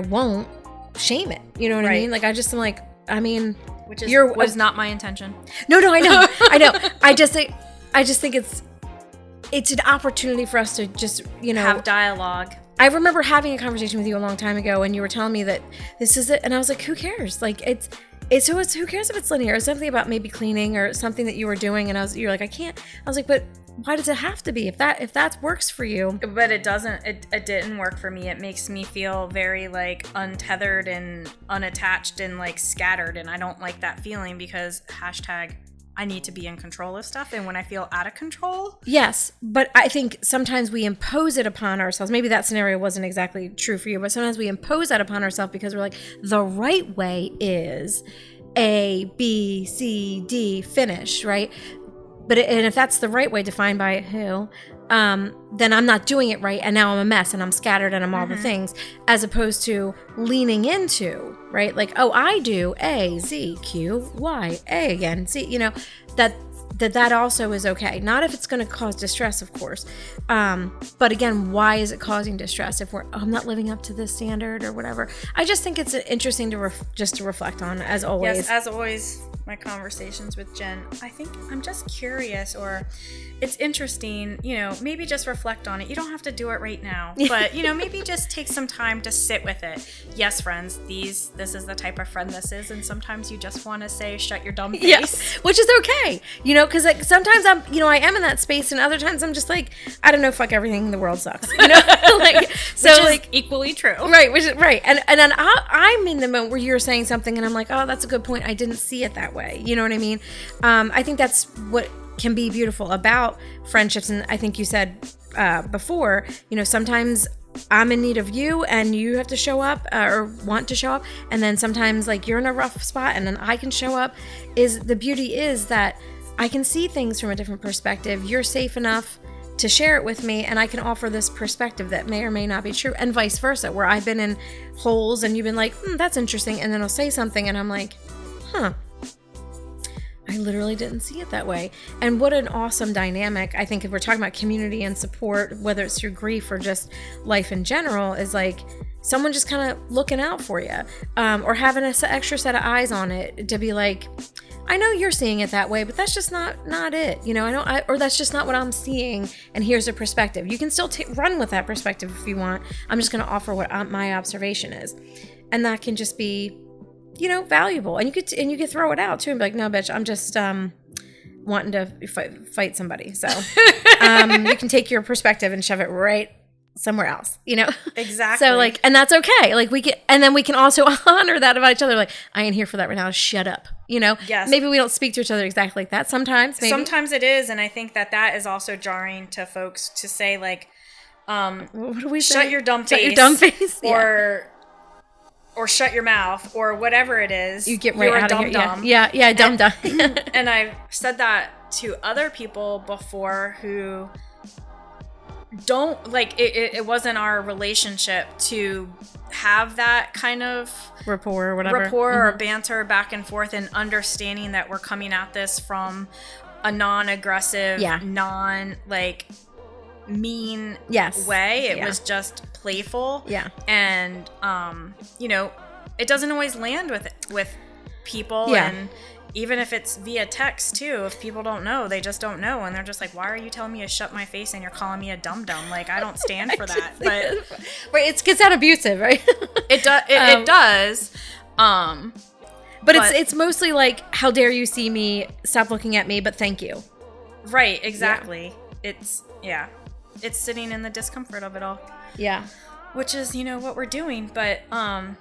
Speaker 2: won't shame it. You know what I mean? Like, I just am like, I mean,
Speaker 1: which was not my intention.
Speaker 2: No, I know. I just think it's an opportunity for us to just,
Speaker 1: have dialogue.
Speaker 2: I remember having a conversation with you a long time ago and you were telling me that this is it. And I was like, who cares? Like, who cares if it's linear? It's something about maybe cleaning or something that you were doing. And you're like, I can't. I was like, but why does it have to be? If that works for you.
Speaker 1: But it doesn't, it didn't work for me. It makes me feel very like untethered and unattached and like scattered. And I don't like that feeling because I need to be in control of stuff. And when I feel out of control.
Speaker 2: Yes. But I think sometimes we impose it upon ourselves. Maybe that scenario wasn't exactly true for you, but sometimes we impose that upon ourselves because we're like, the right way is A, B, C, D, finish, right? And if that's the right way defined by who, then I'm not doing it right. And now I'm a mess and I'm scattered and I'm all the things, as opposed to leaning into, right? Like, oh, I do A, Z, Q, Y, A again, C, that also is okay. Not if it's going to cause distress, of course. But again, why is it causing distress if I'm not living up to this standard or whatever? I just think it's interesting to reflect on, as always.
Speaker 1: Yes, as always, my conversations with Jen, I think I'm just curious, or it's interesting, maybe just reflect on it. You don't have to do it right now, but maybe just take some time to sit with it. Yes, friends, this is the type of friend this is, and sometimes you just want to say, shut your dumb face.
Speaker 2: Yes, which is okay, because like sometimes I am in that space, and other times I'm just like, I don't know, fuck everything in the world sucks, like, so
Speaker 1: which is
Speaker 2: like
Speaker 1: equally true,
Speaker 2: right? Which is right, and then I'm in the moment where you're saying something, and I'm like, oh, that's a good point. I didn't see it that way. You know what I mean? I think that's what can be beautiful about friendships. And I think you said before, sometimes I'm in need of you and you have to show up or want to show up. And then sometimes like you're in a rough spot and then I can show up. The beauty is that I can see things from a different perspective. You're safe enough to share it with me, and I can offer this perspective that may or may not be true, and vice versa, where I've been in holes and you've been like, that's interesting. And then I'll say something and I'm like, I literally didn't see it that way. And what an awesome dynamic. I think if we're talking about community and support, whether it's through grief or just life in general, is like someone just kind of looking out for you, or having an extra set of eyes on it to be like, I know you're seeing it that way, but that's just not it. Or that's just not what I'm seeing. And here's a perspective. You can still run with that perspective if you want. I'm just going to offer what my observation is. And that can just be, valuable. And you could throw it out too and be like, no, bitch, I'm just wanting to fight somebody. So you can take your perspective and shove it right somewhere else,
Speaker 1: Exactly.
Speaker 2: So like, and that's okay. Like we can also honor that about each other. Like, I ain't here for that right now. Shut up.
Speaker 1: Yes.
Speaker 2: Maybe we don't speak to each other exactly like that. Sometimes
Speaker 1: it is. And I think that is also jarring to folks to say like,
Speaker 2: what do we
Speaker 1: say? Shut your dumb face.
Speaker 2: Shut your dumb face.
Speaker 1: Or shut your mouth, or whatever it is.
Speaker 2: You get right out of here.
Speaker 1: Dumb.
Speaker 2: Yeah, dumb.
Speaker 1: And I've said that to other people before who don't, like, it wasn't our relationship to have that kind of
Speaker 2: rapport or whatever.
Speaker 1: Or banter back and forth, and understanding that we're coming at this from a non-aggressive, mean way. It was just playful.
Speaker 2: Yeah.
Speaker 1: And it doesn't always land with people.
Speaker 2: Yeah.
Speaker 1: And even if it's via text too, if people don't know, they just don't know, and they're just like, why are you telling me to shut my face and you're calling me a dum-dum? Like, I don't stand for that. But
Speaker 2: right, it gets that abusive, right?
Speaker 1: It does.
Speaker 2: But it's mostly like, how dare you see me, stop looking at me, but thank you.
Speaker 1: Right, exactly. Yeah. It's sitting in the discomfort of it all.
Speaker 2: Yeah.
Speaker 1: Which is, what we're doing. But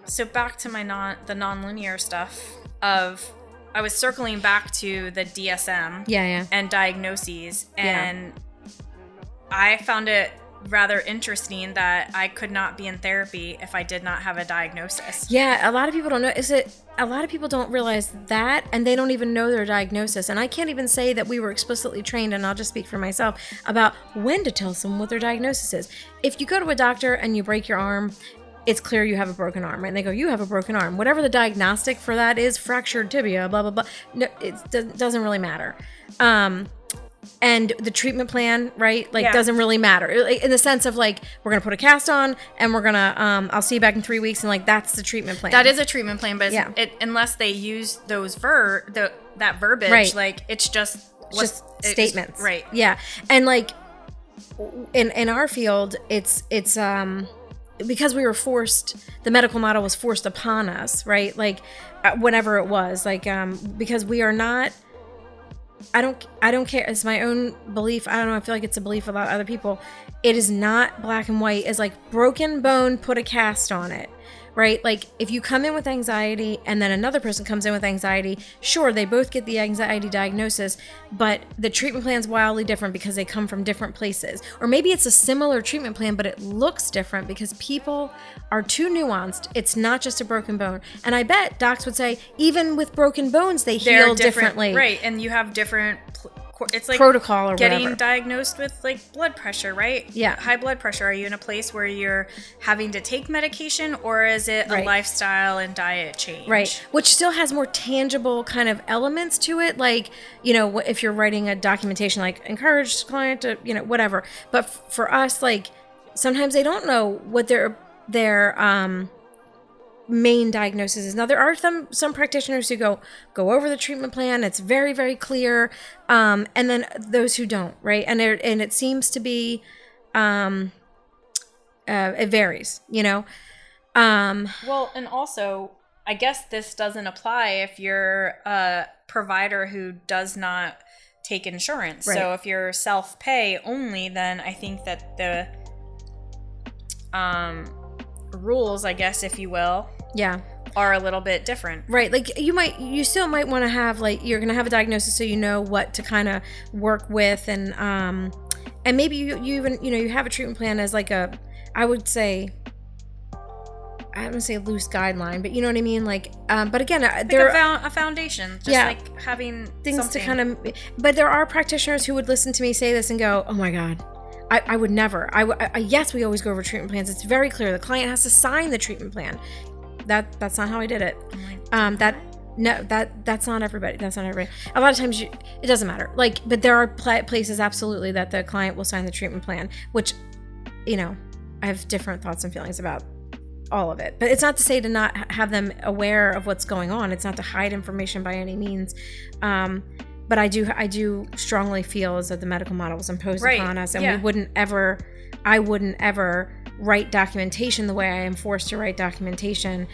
Speaker 1: so back to my the nonlinear stuff of, I was circling back to the DSM and diagnoses, and I found it rather interesting that I could not be in therapy if I did not have a diagnosis.
Speaker 2: Yeah, a lot of people don't know. A lot of people don't realize that, and they don't even know their diagnosis. And I can't even say that we were explicitly trained, and I'll just speak for myself, about when to tell someone what their diagnosis is. If you go to a doctor and you break your arm, it's clear you have a broken arm, right? And they go, you have a broken arm. Whatever the diagnostic for that is, fractured tibia, blah, blah, blah. No, it doesn't really matter. And the treatment plan, right? Like, doesn't really matter in the sense of like, we're going to put a cast on and we're going to, I'll see you back in 3 weeks. And like, that's the treatment plan.
Speaker 1: That is a treatment plan, but unless they use those that verbiage,
Speaker 2: right.
Speaker 1: Like, it's just
Speaker 2: statements.
Speaker 1: Right.
Speaker 2: Yeah. And like in our field, it's because we were forced, the medical model was forced upon us, right? Like whenever it was like, because we are not, I don't care. It's my own belief. I don't know. I feel like it's a belief of a lot of other people. It is not black and white. It's like broken bone, put a cast on it, right? Like if you come in with anxiety and then another person comes in with anxiety, sure, they both get the anxiety diagnosis, but the treatment plan is wildly different because they come from different places. Or maybe it's a similar treatment plan, but it looks different because people are too nuanced. It's not just a broken bone. And I bet docs would say, even with broken bones, they heal differently.
Speaker 1: Right. And you have different, it's like
Speaker 2: protocol or
Speaker 1: getting
Speaker 2: whatever.
Speaker 1: Diagnosed with like blood pressure, right?
Speaker 2: Yeah.
Speaker 1: High blood pressure. Are you in a place where you're having to take medication, or is it a lifestyle and diet change?
Speaker 2: Right. Which still has more tangible kind of elements to it. Like, if you're writing a documentation, like encourage client to, whatever. But for us, like sometimes they don't know what their main diagnosis is. Now there are some practitioners who go over the treatment plan. It's very, very clear. And then those who don't, right? And it seems to be, it varies, Well,
Speaker 1: and also, I guess this doesn't apply if you're a provider who does not take insurance. Right. So if you're self-pay only, then I think that the rules, I guess, if you will, are a little bit different.
Speaker 2: Right. Like you still might want to have, like, you're going to have a diagnosis so you know what to kind of work with, and maybe you even, you have a treatment plan as like I would say, I don't want to say a loose guideline, but you know what I mean? Like, but again, there
Speaker 1: are a foundation, just like having
Speaker 2: things
Speaker 1: something
Speaker 2: to kind of, but there are practitioners who would listen to me say this and go, oh my God, I would never. Yes, we always go over treatment plans. It's very clear. The client has to sign the treatment plan. That's not how I did it. That's not everybody. That's not everybody. A lot of times it doesn't matter. Like, but there are places absolutely that the client will sign the treatment plan, which, I have different thoughts and feelings about all of it. But it's not to say to not have them aware of what's going on. It's not to hide information by any means. But I do strongly feel as though the medical model was imposed upon us, and I wouldn't ever write documentation the way I am forced to write documentation,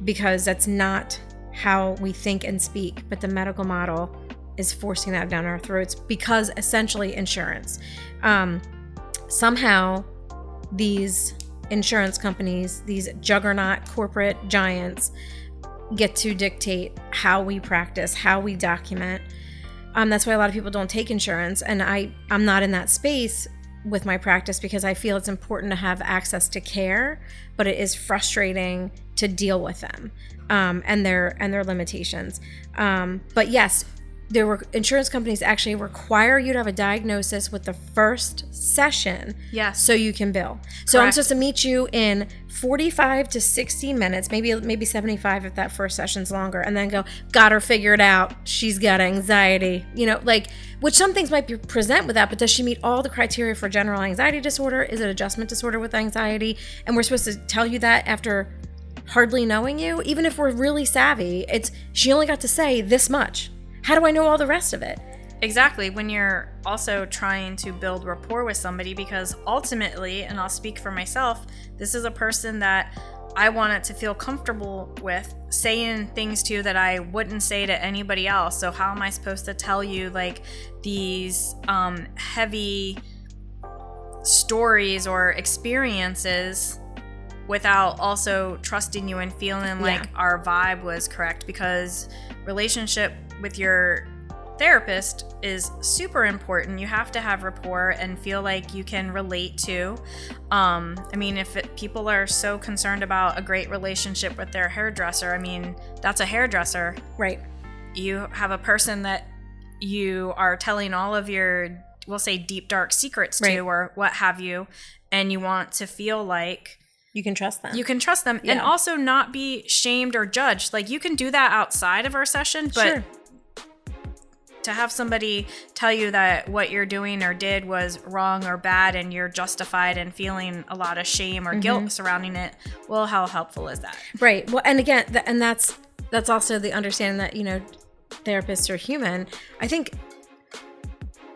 Speaker 2: because that's not how we think and speak. But the medical model is forcing that down our throats because essentially insurance. Somehow these insurance companies, these juggernaut corporate giants, get to dictate how we practice, how we document. That's why a lot of people don't take insurance, and I'm not in that space with my practice because I feel it's important to have access to care, but it is frustrating to deal with them and their limitations. But yes, there were insurance companies actually require you to have a diagnosis with the first session, so you can bill. So I'm supposed to meet you in 45 to 60 minutes, maybe 75 if that first session's longer, and then go, got her figured out, she's got anxiety, which some things might present with that, but does she meet all the criteria for general anxiety disorder? Is it adjustment disorder with anxiety? And we're supposed to tell you that after hardly knowing you, even if we're really savvy. She only got to say this much. how do I know all the rest of it?
Speaker 1: Exactly. When you're also trying to build rapport with somebody, because ultimately, and I'll speak for myself, this is a person that I wanted to feel comfortable with saying things to that I wouldn't say to anybody else. So how am I supposed to tell you like these heavy stories or experiences without also trusting you and feeling like our vibe was correct? Because relationship with your therapist is super important. You have to have rapport and feel like you can relate to. I mean, if people are so concerned about a great relationship with their hairdresser, I mean, that's a hairdresser.
Speaker 2: Right.
Speaker 1: You have a person that you are telling all of your, we'll say, deep, dark secrets to, or what have you, and you want to feel like
Speaker 2: you can trust them.
Speaker 1: You can trust them and also not be shamed or judged. Like, you can do that outside of our session, but to have somebody tell you that what you're doing or did was wrong or bad and you're justified in feeling a lot of shame or guilt surrounding it, well, how helpful is that?
Speaker 2: Right. Well, and again, that's also the understanding that, you know, therapists are human. I think,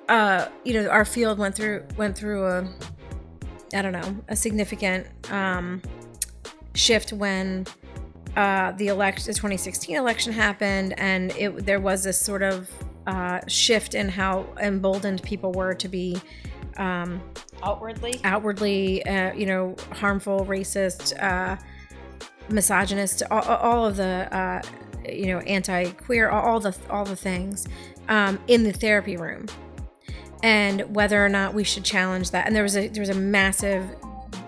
Speaker 2: you know, our field went through a significant shift when the 2016 election happened, and there was this sort of shift in how emboldened people were to be outwardly, you know, harmful, racist, misogynist, all of the, you know, anti-queer, all the things in the therapy room, and whether or not we should challenge that. And there was a massive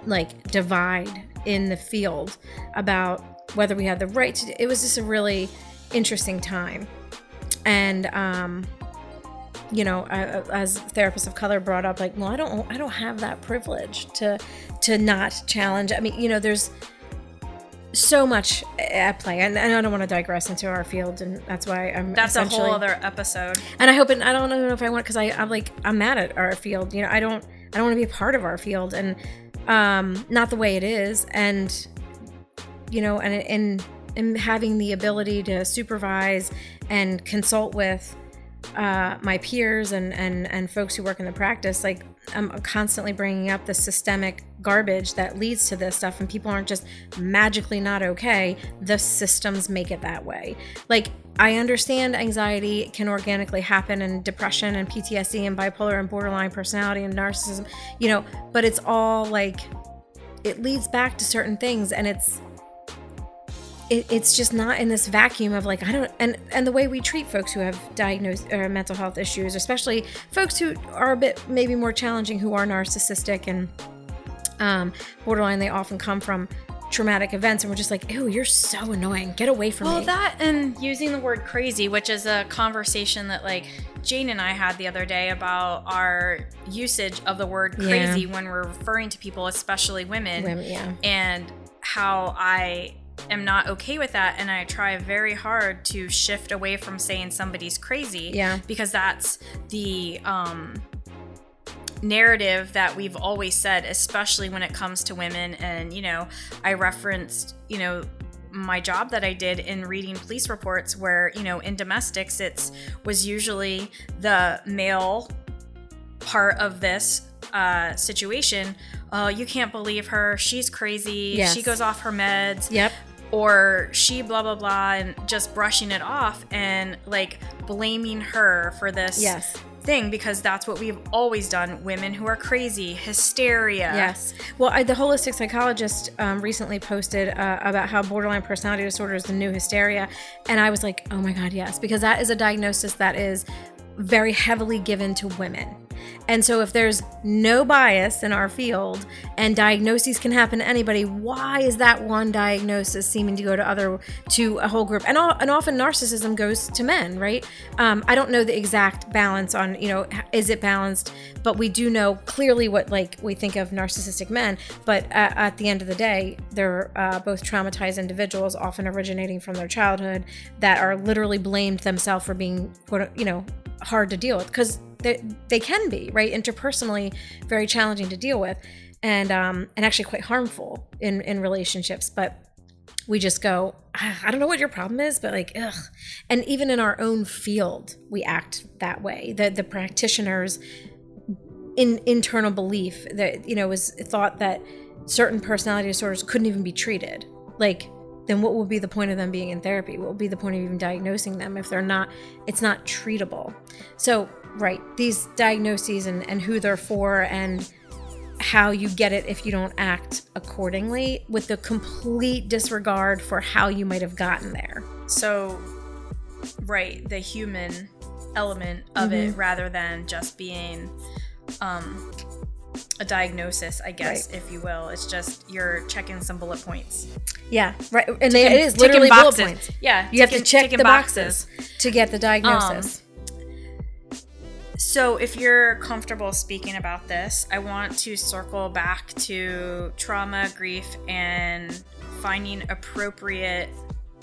Speaker 2: like divide in the field about whether we had the right to. It was just a really interesting time. And, you know, as therapists of color brought up, like, well, I don't have that privilege to not challenge. I mean, you know, there's so much at play, and I don't want to digress into our field, and that's why that's
Speaker 1: a whole other episode.
Speaker 2: And I hope I don't know if I want, because I'm mad at our field. You know, I don't want to be a part of our field, and not the way it is, and you know, and having the ability to supervise and consult with my peers and folks who work in the practice, like, I'm constantly bringing up the systemic garbage that leads to this stuff, and people aren't just magically not okay. The systems make it that way. Like, I understand anxiety can organically happen, and depression and PTSD and bipolar and borderline personality and narcissism, you know, but it's all like, it leads back to certain things, and it's just not in this vacuum of like, and the way we treat folks who have diagnosed mental health issues, especially folks who are a bit maybe more challenging, who are narcissistic and borderline, they often come from traumatic events, and we're just like, ew, you're so annoying, get away from me.
Speaker 1: Well, that, and using the word crazy, which is a conversation that like Jane and I had the other day about our usage of the word crazy when we're referring to people, especially women, and how I am not okay with that, and I try very hard to shift away from saying somebody's crazy, because that's the narrative that we've always said, especially when it comes to women. And, you know, I referenced, you know, my job that I did in reading police reports, where, you know, in domestics, was usually the male part of this situation. Oh, you can't believe her, she's crazy, she goes off her meds, or she blah blah blah, and just brushing it off and like blaming her for this thing, because that's what we've always done. Women who are crazy, hysteria.
Speaker 2: Well, the holistic psychologist recently posted about how borderline personality disorder is the new hysteria, and I was like, oh my god, yes, because that is a diagnosis that is very heavily given to women. And so if there's no bias in our field and diagnoses can happen to anybody, why is that one diagnosis seeming to go to a whole group? And often narcissism goes to men, right? I don't know the exact balance on, you know, is it balanced? But we do know clearly what, like, we think of narcissistic men. But at the end of the day, they're both traumatized individuals, often originating from their childhood, that are literally blamed themselves for being, you know, hard to deal with, because they can be, right, interpersonally very challenging to deal with, and actually quite harmful in relationships. But we just go, I don't know what your problem is, but like, ugh. And even in our own field, we act that way. The practitioners in internal belief that, was thought that certain personality disorders couldn't even be treated. Like, then what would be the point of them being in therapy? What would be the point of even diagnosing them if it's not treatable? So, right, these diagnoses and who they're for and how you get it if you don't act accordingly, with the complete disregard for how you might have gotten there.
Speaker 1: So, right, the human element of it rather than just being a diagnosis, I guess, if you will. It's just you're checking some bullet points.
Speaker 2: Yeah, right. And it is literally bullet points.
Speaker 1: Yeah,
Speaker 2: you have to check the boxes to get the diagnosis.
Speaker 1: So if you're comfortable speaking about this, I want to circle back to trauma, grief, and finding appropriate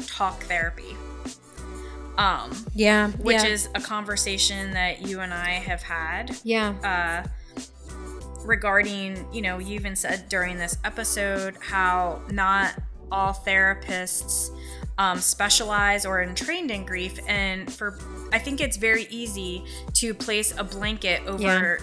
Speaker 1: talk therapy. Which is a conversation that you and I have had.
Speaker 2: Yeah.
Speaker 1: Regarding, you even said during this episode how not all therapists specialize or are trained in grief, and I think it's very easy to place a blanket over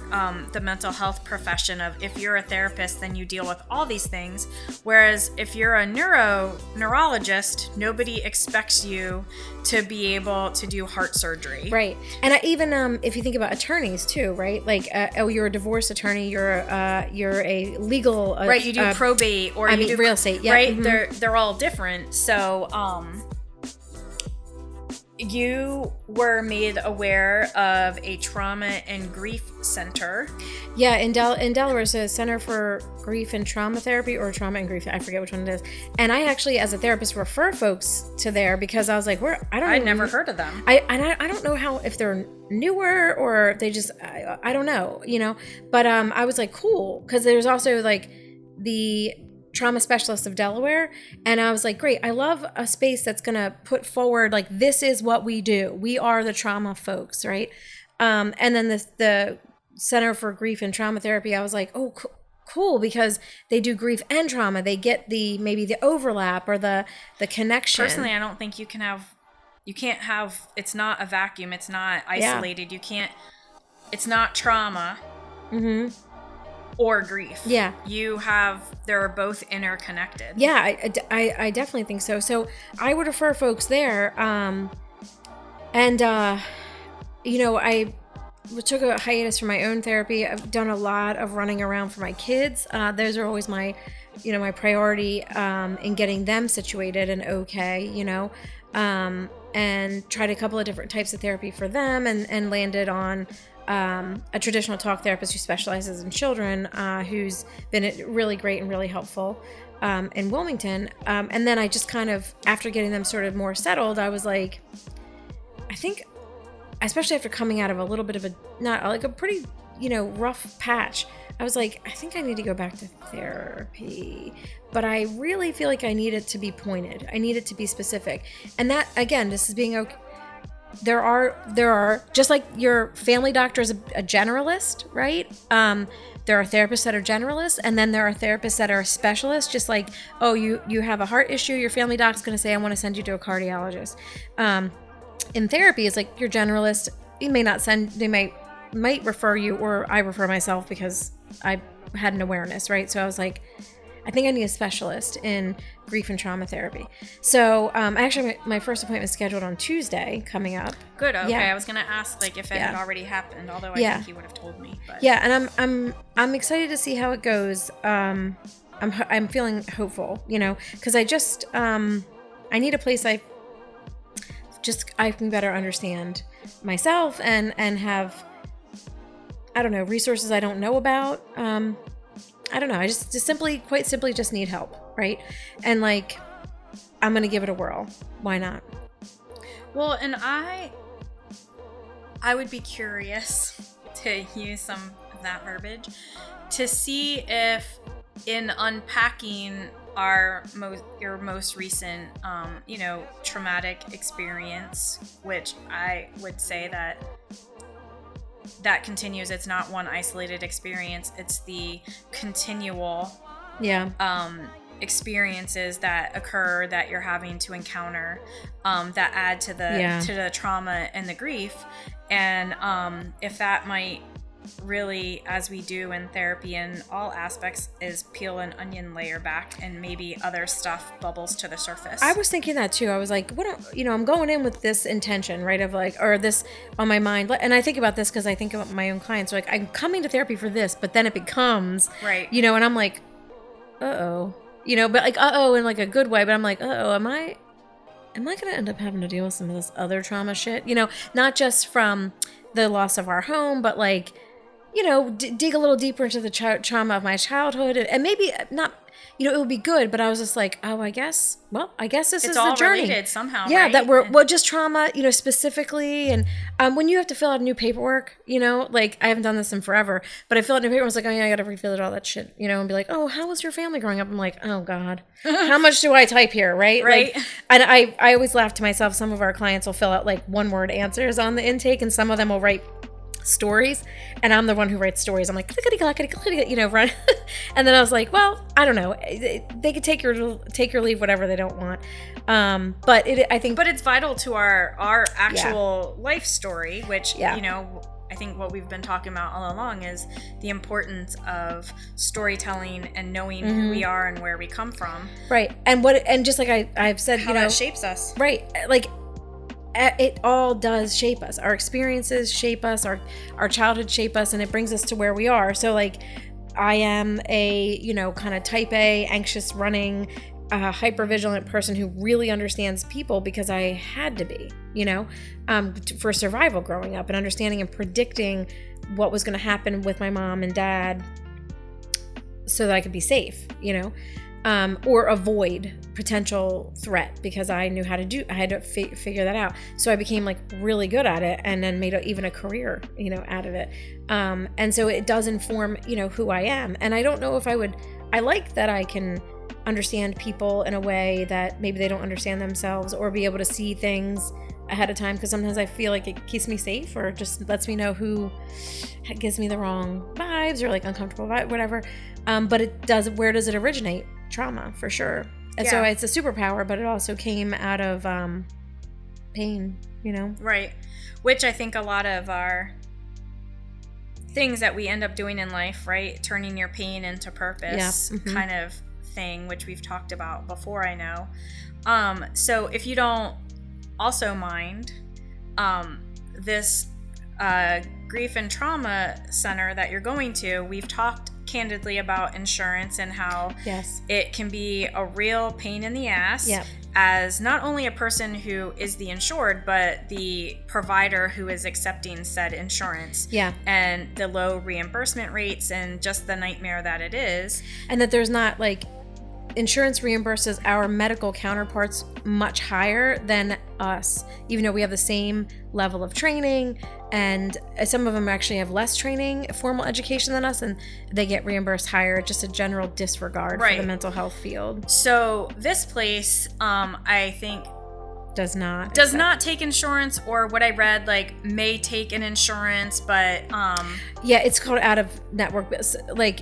Speaker 1: the mental health profession of, if you're a therapist, then you deal with all these things. Whereas if you're a neurologist, nobody expects you to be able to do heart surgery.
Speaker 2: Right. And even if you think about attorneys too, right? Like, you're a divorce attorney, you're a legal...
Speaker 1: right, you do probate, or you do
Speaker 2: real estate. Yeah.
Speaker 1: Right? Mm-hmm. They're all different. So, you were made aware of a trauma and grief center.
Speaker 2: Yeah, in Delaware, there's a Center for Grief and Trauma Therapy, or Trauma and Grief. I forget which one it is. And I actually, as a therapist, refer folks to there because I was like, I'd
Speaker 1: never heard of them.
Speaker 2: I don't know if they're newer or if they just, I don't know, But I was like, cool, because there's also like the trauma specialist of Delaware, and I was like, great, I love a space that's gonna put forward like, this is what we do, we are the trauma folks, right? And then the Center for Grief and Trauma Therapy, I was like, oh, cool, because they do grief and trauma, they get maybe the overlap or the connection.
Speaker 1: Personally, I don't think you can't have, it's not a vacuum, it's not isolated. It's not trauma or grief.
Speaker 2: Yeah.
Speaker 1: They're both interconnected.
Speaker 2: Yeah, I definitely think so. So I would refer folks there. I took a hiatus from my own therapy. I've done a lot of running around for my kids. Those are always my priority in getting them situated and okay, and tried a couple of different types of therapy for them, and landed on a traditional talk therapist who specializes in children, who's been really great and really helpful in Wilmington. And then I just kind of, after getting them sort of more settled, I was like, I think, especially after coming out of a little bit of a pretty, rough patch, I was like, I think I need to go back to therapy. But I really feel like I need it to be pointed. I need it to be specific. And that, again, this is being okay. There are just like your family doctor is a generalist, right? There are therapists that are generalists, and then there are therapists that are specialists. Just like, oh, you have a heart issue, your family doc's going to say, I want to send you to a cardiologist. In therapy, it's like your generalist. You may not they might refer you, or I refer myself because I had an awareness, right? So I was like, I think I need a specialist in grief and trauma therapy. So actually, my first appointment is scheduled on Tuesday coming up.
Speaker 1: Good. Okay.
Speaker 2: Yeah.
Speaker 1: I was gonna ask if it had already happened, although I think you would have told me. But.
Speaker 2: Yeah, and I'm excited to see how it goes. I'm feeling hopeful, because I just I need a place I can better understand myself and have, I don't know, resources I don't know about. I don't know. I just quite simply just need help, right? And I'm going to give it a whirl. Why not?
Speaker 1: Well, and I would be curious to use some of that verbiage to see if, in unpacking your most recent, traumatic experience, which I would say that continues. It's not one isolated experience. It's the continual experiences that occur that you're having to encounter that add to the trauma and the grief. And if that might really, as we do in therapy in all aspects, is peel an onion layer back and maybe other stuff bubbles to the surface.
Speaker 2: I was thinking that too. I was like, I'm going in with this intention, right? Of like, or this on my mind. And I think about this because I think about my own clients. So like, I'm coming to therapy for this, but then it becomes,
Speaker 1: right.
Speaker 2: And I'm like, but like, in like a good way. But I'm like, am I going to end up having to deal with some of this other trauma shit? Not just from the loss of our home, but like, dig a little deeper into the trauma of my childhood, and maybe not, it would be good, but I was just like, I guess this is the journey. It's all
Speaker 1: related somehow,
Speaker 2: yeah,
Speaker 1: right?
Speaker 2: That just trauma, specifically, and when you have to fill out new paperwork, like I haven't done this in forever, but I fill out new paperwork, I was like, oh yeah, I gotta refill all that shit, and be like, oh, how was your family growing up? I'm like, oh God, how much do I type here, right?
Speaker 1: Right.
Speaker 2: Like, and I always laugh to myself, some of our clients will fill out like 1-word answers on the intake, and some of them will write stories, and I'm the one who writes stories. I'm like, run. And then I was like, well, I don't know. They could take your leave, whatever they don't want. But it's
Speaker 1: vital to our actual life story, which I think what we've been talking about all along is the importance of storytelling and knowing who we are and where we come from.
Speaker 2: Right. And just like I've said,
Speaker 1: how that shapes us.
Speaker 2: Right. Like, it all does shape us. Our experiences shape us, our childhood shape us, and it brings us to where we are. So like, I am a, kind of type A, anxious, running, hypervigilant person who really understands people because I had to be, for survival growing up, and understanding and predicting what was going to happen with my mom and dad so that I could be safe, or avoid potential threat, because I knew how to I had to figure that out. So I became like really good at it, and then made even a career, out of it. And so it does inform, who I am. And I don't know if I like that I can understand people in a way that maybe they don't understand themselves, or be able to see things ahead of time, because sometimes I feel like it keeps me safe, or just lets me know who gives me the wrong vibes, or like uncomfortable vibe, whatever. But where does it originate? Trauma, for sure. And so it's a superpower, but it also came out of pain,
Speaker 1: Right. Which I think a lot of our things that we end up doing in life, right? Turning your pain into purpose kind of thing, which we've talked about before, I know. So if you don't also mind, this grief and trauma center that you're going to, we've talked candidly about insurance and how it can be a real pain in the ass as not only a person who is the insured, but the provider who is accepting said insurance, and the low reimbursement rates, and just the nightmare that it is.
Speaker 2: And that there's not like, insurance reimburses our medical counterparts much higher than us, even though we have the same level of training, and some of them actually have less training, formal education than us, and they get reimbursed higher. Just a general disregard for the mental health field.
Speaker 1: So this place, I think,
Speaker 2: does not
Speaker 1: take insurance, or what I read, like, may take an insurance, but
Speaker 2: it's called out of network. Like,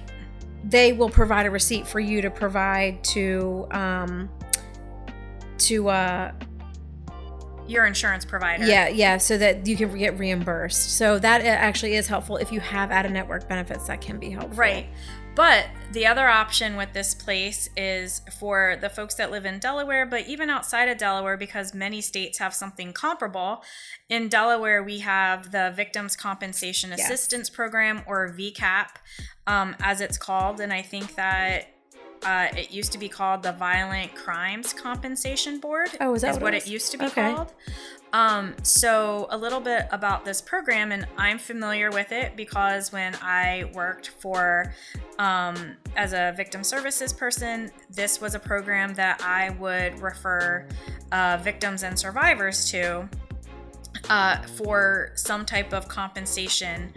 Speaker 2: they will provide a receipt for you to provide to
Speaker 1: your insurance provider.
Speaker 2: Yeah, so that you can get reimbursed. So that actually is helpful. If you have out-of-network benefits, that can be helpful.
Speaker 1: Right. But the other option with this place is for the folks that live in Delaware, but even outside of Delaware, because many states have something comparable. In Delaware, we have the Victims Compensation Assistance Program, or VCAP, as it's called. And I think that it used to be called the Violent Crimes Compensation Board.
Speaker 2: Oh, is that
Speaker 1: what it used to be called? So a little bit about this program, and I'm familiar with it because when I worked for, as a victim services person, this was a program that I would refer victims and survivors to for some type of compensation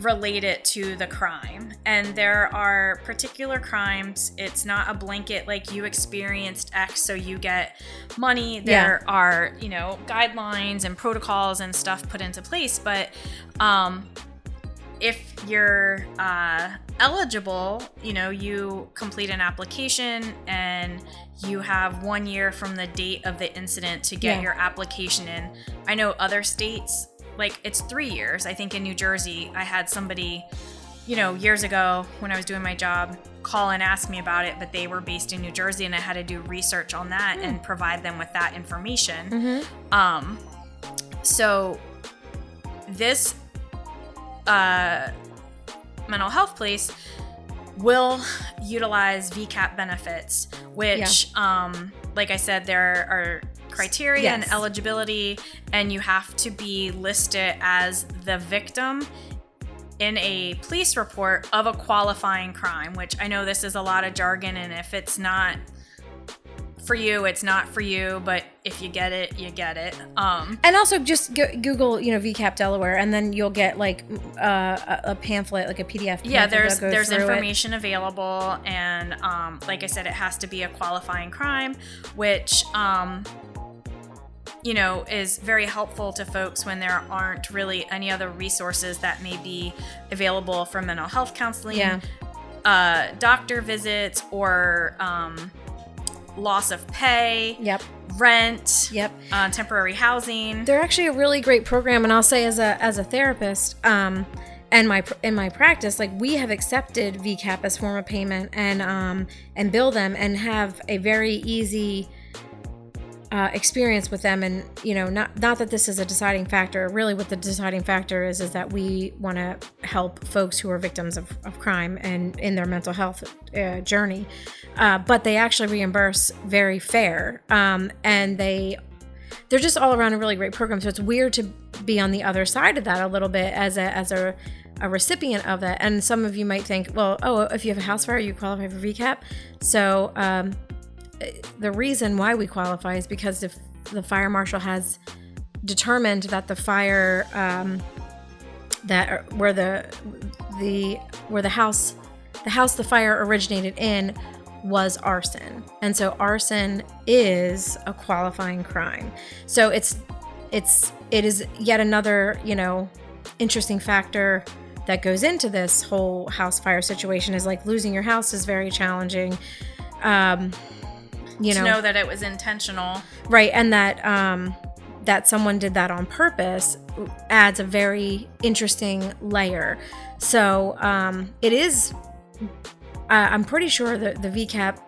Speaker 1: related to the crime. And there are particular crimes. It's not a blanket, like, you experienced X, so you get money. There are, guidelines and protocols and stuff put into place. But if you're eligible, you complete an application and you have 1 year from the date of the incident to get your application in. I know other states, like it's 3 years. I think in New Jersey, I had somebody, years ago when I was doing my job, call and ask me about it, but they were based in New Jersey and I had to do research on that and provide them with that information. So this mental health place will utilize VCAP benefits, which, like I said, there are criteria and eligibility, and you have to be listed as the victim in a police report of a qualifying crime, which I know this is a lot of jargon, and if it's not for you, it's not for you, but if you get it, you get it.
Speaker 2: And also just Google, VCAP Delaware, and then you'll get like a pamphlet, like a PDF pamphlet.
Speaker 1: Yeah, there's information available, and like I said, it has to be a qualifying crime, which is very helpful to folks when there aren't really any other resources that may be available for mental health counseling, doctor visits, or loss of pay, rent, temporary housing.
Speaker 2: They're actually a really great program, and I'll say as a therapist, and in my practice, like we have accepted VCAP as form of payment and bill them and have a very easy experience with them. And not that this is a deciding factor. Really, what the deciding factor is that we want to help folks who are victims of crime and in their mental health journey. But they actually reimburse very fair, and they're just all around a really great program. So it's weird to be on the other side of that a little bit as a recipient of that. And some of you might think, well, if you have a house fire, you qualify for VCAP. So the reason why we qualify is because if the fire marshal has determined that the fire where the house the fire originated in was arson, and so arson is a qualifying crime. So it is yet another interesting factor that goes into this whole house fire situation. Is like losing your house is very challenging. To
Speaker 1: know that it was intentional,
Speaker 2: right? And that someone did that on purpose adds a very interesting layer. So it is. I'm pretty sure that the VCAP,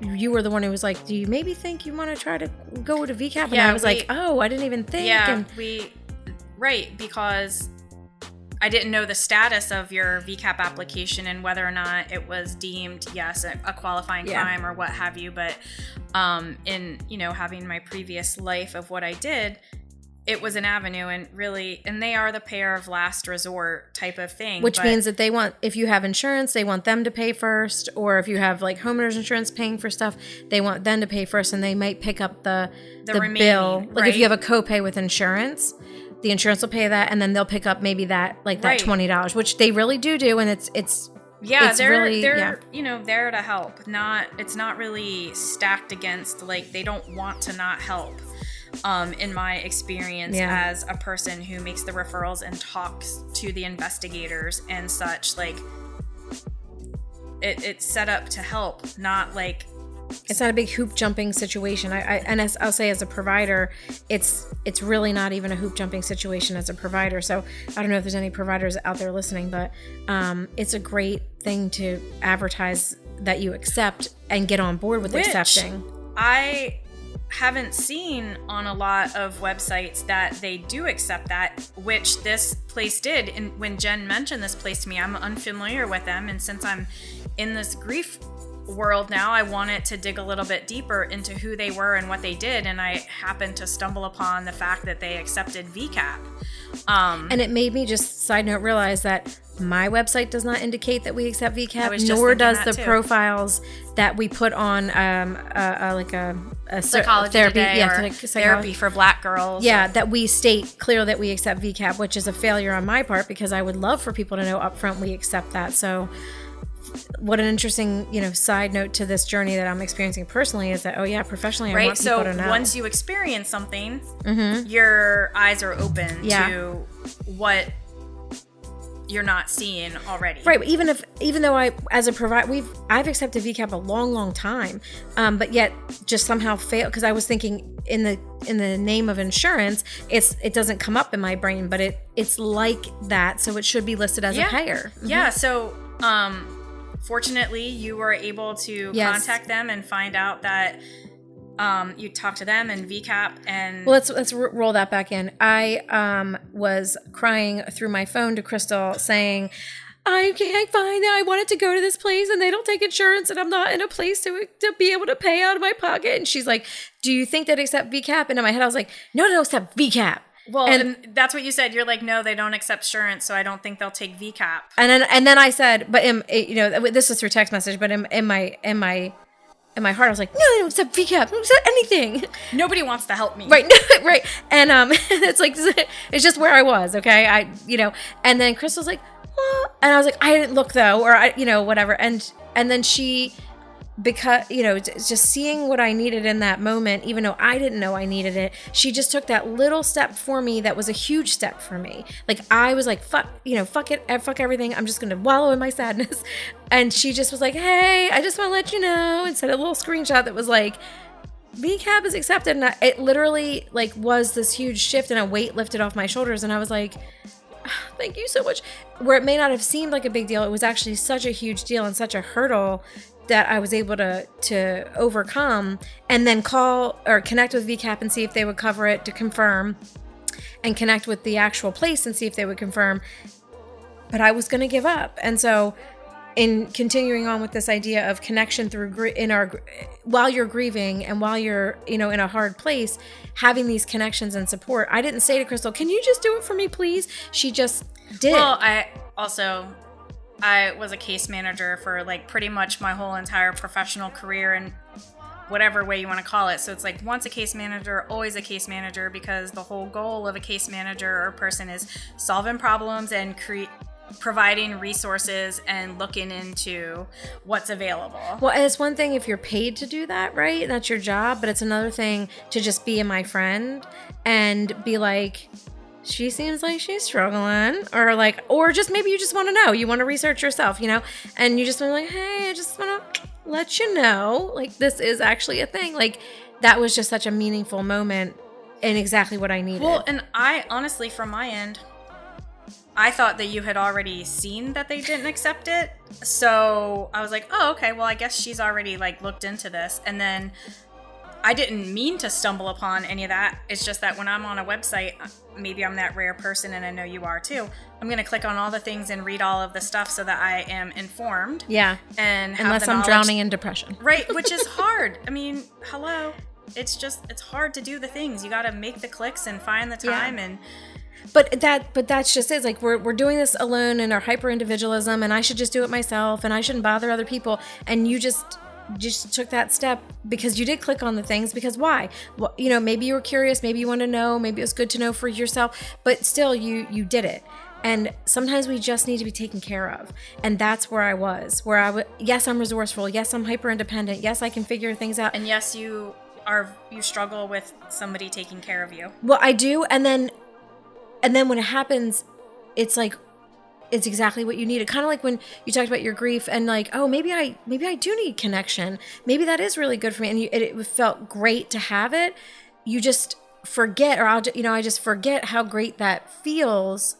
Speaker 2: you were the one who was like, do you maybe think you want to try to go to VCAP? And I was like, I didn't even think.
Speaker 1: Yeah, because I didn't know the status of your VCAP application and whether or not it was deemed, a qualifying crime or what have you. But in, having my previous life of what I did, it was an avenue, and they are the payer of last resort type of thing.
Speaker 2: Which means that they want, if you have insurance, they want them to pay first, or if you have like homeowners insurance paying for stuff, they want them to pay first, and they might pick up the bill. Like if you have a copay with insurance, the insurance will pay that, and then they'll pick up maybe that $20, which they really do, and it's
Speaker 1: they're there to help. It's not really stacked against, like, they don't want to not help. In my experience as a person who makes the referrals and talks to the investigators and such, like it's set up to help, not like
Speaker 2: it's not a big hoop jumping situation. I'll say as a provider, it's really not even a hoop jumping situation as a provider. So I don't know if there's any providers out there listening, but it's a great thing to advertise that you accept and get on board with accepting.
Speaker 1: I haven't seen on a lot of websites that they do accept that, which this place did. And when Jen mentioned this place to me, I'm unfamiliar with them, and since I'm in this grief world now, I wanted to dig a little bit deeper into who they were and what they did, and I happened to stumble upon the fact that they accepted VCAP.
Speaker 2: And it made me, just side note, realize that my website does not indicate that we accept VCAP, nor does the profiles that we put on a
Speaker 1: psychology
Speaker 2: therapy,
Speaker 1: therapy for Black girls.
Speaker 2: Yeah, that we state clear that we accept VCAP, which is a failure on my part, because I would love for people to know up front we accept that. So what an interesting, side note to this journey that I'm experiencing personally is that, professionally, I want people to know.
Speaker 1: So once you experience something, your eyes are open to what you're not seeing already.
Speaker 2: Right. Even though as a provider, I've accepted VCAP a long time, but yet just somehow failed because I was thinking in the name of insurance, it doesn't come up in my brain, but it's like that, so it should be listed as a payer. Mm-hmm.
Speaker 1: Yeah. So, fortunately, you were able to contact them and find out that. You talked to them and VCAP and...
Speaker 2: Well, let's roll that back in. I was crying through my phone to Crystal saying, I can't find it. I wanted to go to this place and they don't take insurance and I'm not in a place to be able to pay out of my pocket. And she's like, do you think they'd accept VCAP? And in my head, I was like, no, accept VCAP.
Speaker 1: Well, and that's what you said. You're like, no, they don't accept insurance, so I don't think they'll take VCAP.
Speaker 2: And then I said, but this was through text message, but in my heart, I was like, no, they don't accept VCAP. They don't accept anything.
Speaker 1: Nobody wants to help me.
Speaker 2: Right. Right. And it's like, it's just where I was. Okay. And then Crystal's like, well, and I was like, I didn't look though, or whatever. And then she, because, just seeing what I needed in that moment, even though I didn't know I needed it, she just took that little step for me that was a huge step for me. Like, I was like, fuck it, fuck everything. I'm just going to wallow in my sadness. And she just was like, hey, I just want to let you know, and sent a little screenshot that was like, VCAP is accepted. And it literally was this huge shift and a weight lifted off my shoulders. And I was like, thank you so much. Where it may not have seemed like a big deal, it was actually such a huge deal and such a hurdle that I was able to overcome, and then call or connect with VCAP and see if they would cover it to confirm, and connect with the actual place and see if they would confirm. But I was going to give up. And so in continuing on with this idea of connection through while you're grieving and while you're, in a hard place, having these connections and support. I didn't say to Crystal, can you just do it for me, please? She just did.
Speaker 1: Well, I was a case manager for pretty much my whole entire professional career in whatever way you want to call it. So it's once a case manager, always a case manager, because the whole goal of a case manager or person is solving problems and providing resources and looking into what's available.
Speaker 2: Well, it's one thing if you're paid to do that, right? That's your job. But it's another thing to just be my friend and be like, she seems like she's struggling, or just maybe you just want to know, you want to research yourself, and you just want to hey, I just want to let you know, this is actually a thing. That was just such a meaningful moment and exactly what I needed.
Speaker 1: Well, and I honestly, from my end, I thought that you had already seen that they didn't accept it. So I was like, oh, okay, well, I guess she's already looked into this. And then I didn't mean to stumble upon any of that. It's just that when I'm on a website, maybe I'm that rare person, and I know you are too. I'm going to click on all the things and read all of the stuff so that I am informed.
Speaker 2: Yeah.
Speaker 1: And
Speaker 2: unless I'm drowning in depression.
Speaker 1: Right, which is hard. I mean, hello. It's hard to do the things. You got to make the clicks and find the time and...
Speaker 2: But that's just it. We're doing this alone in our hyper individualism, and I should just do it myself, and I shouldn't bother other people. And you just took that step because you did click on the things. Because why? Well, maybe you were curious, maybe you want to know, maybe it was good to know for yourself, but still you did it. And sometimes we just need to be taken care of. And that's where I was, yes, I'm resourceful. Yes, I'm hyper independent. Yes, I can figure things out.
Speaker 1: And yes, you struggle with somebody taking care of you.
Speaker 2: Well, I do. And then when it happens, it's it's exactly what you needed. Kind of like when you talked about your grief and oh, maybe I do need connection. Maybe that is really good for me. And it felt great to have it. You just forget, or I just forget how great that feels,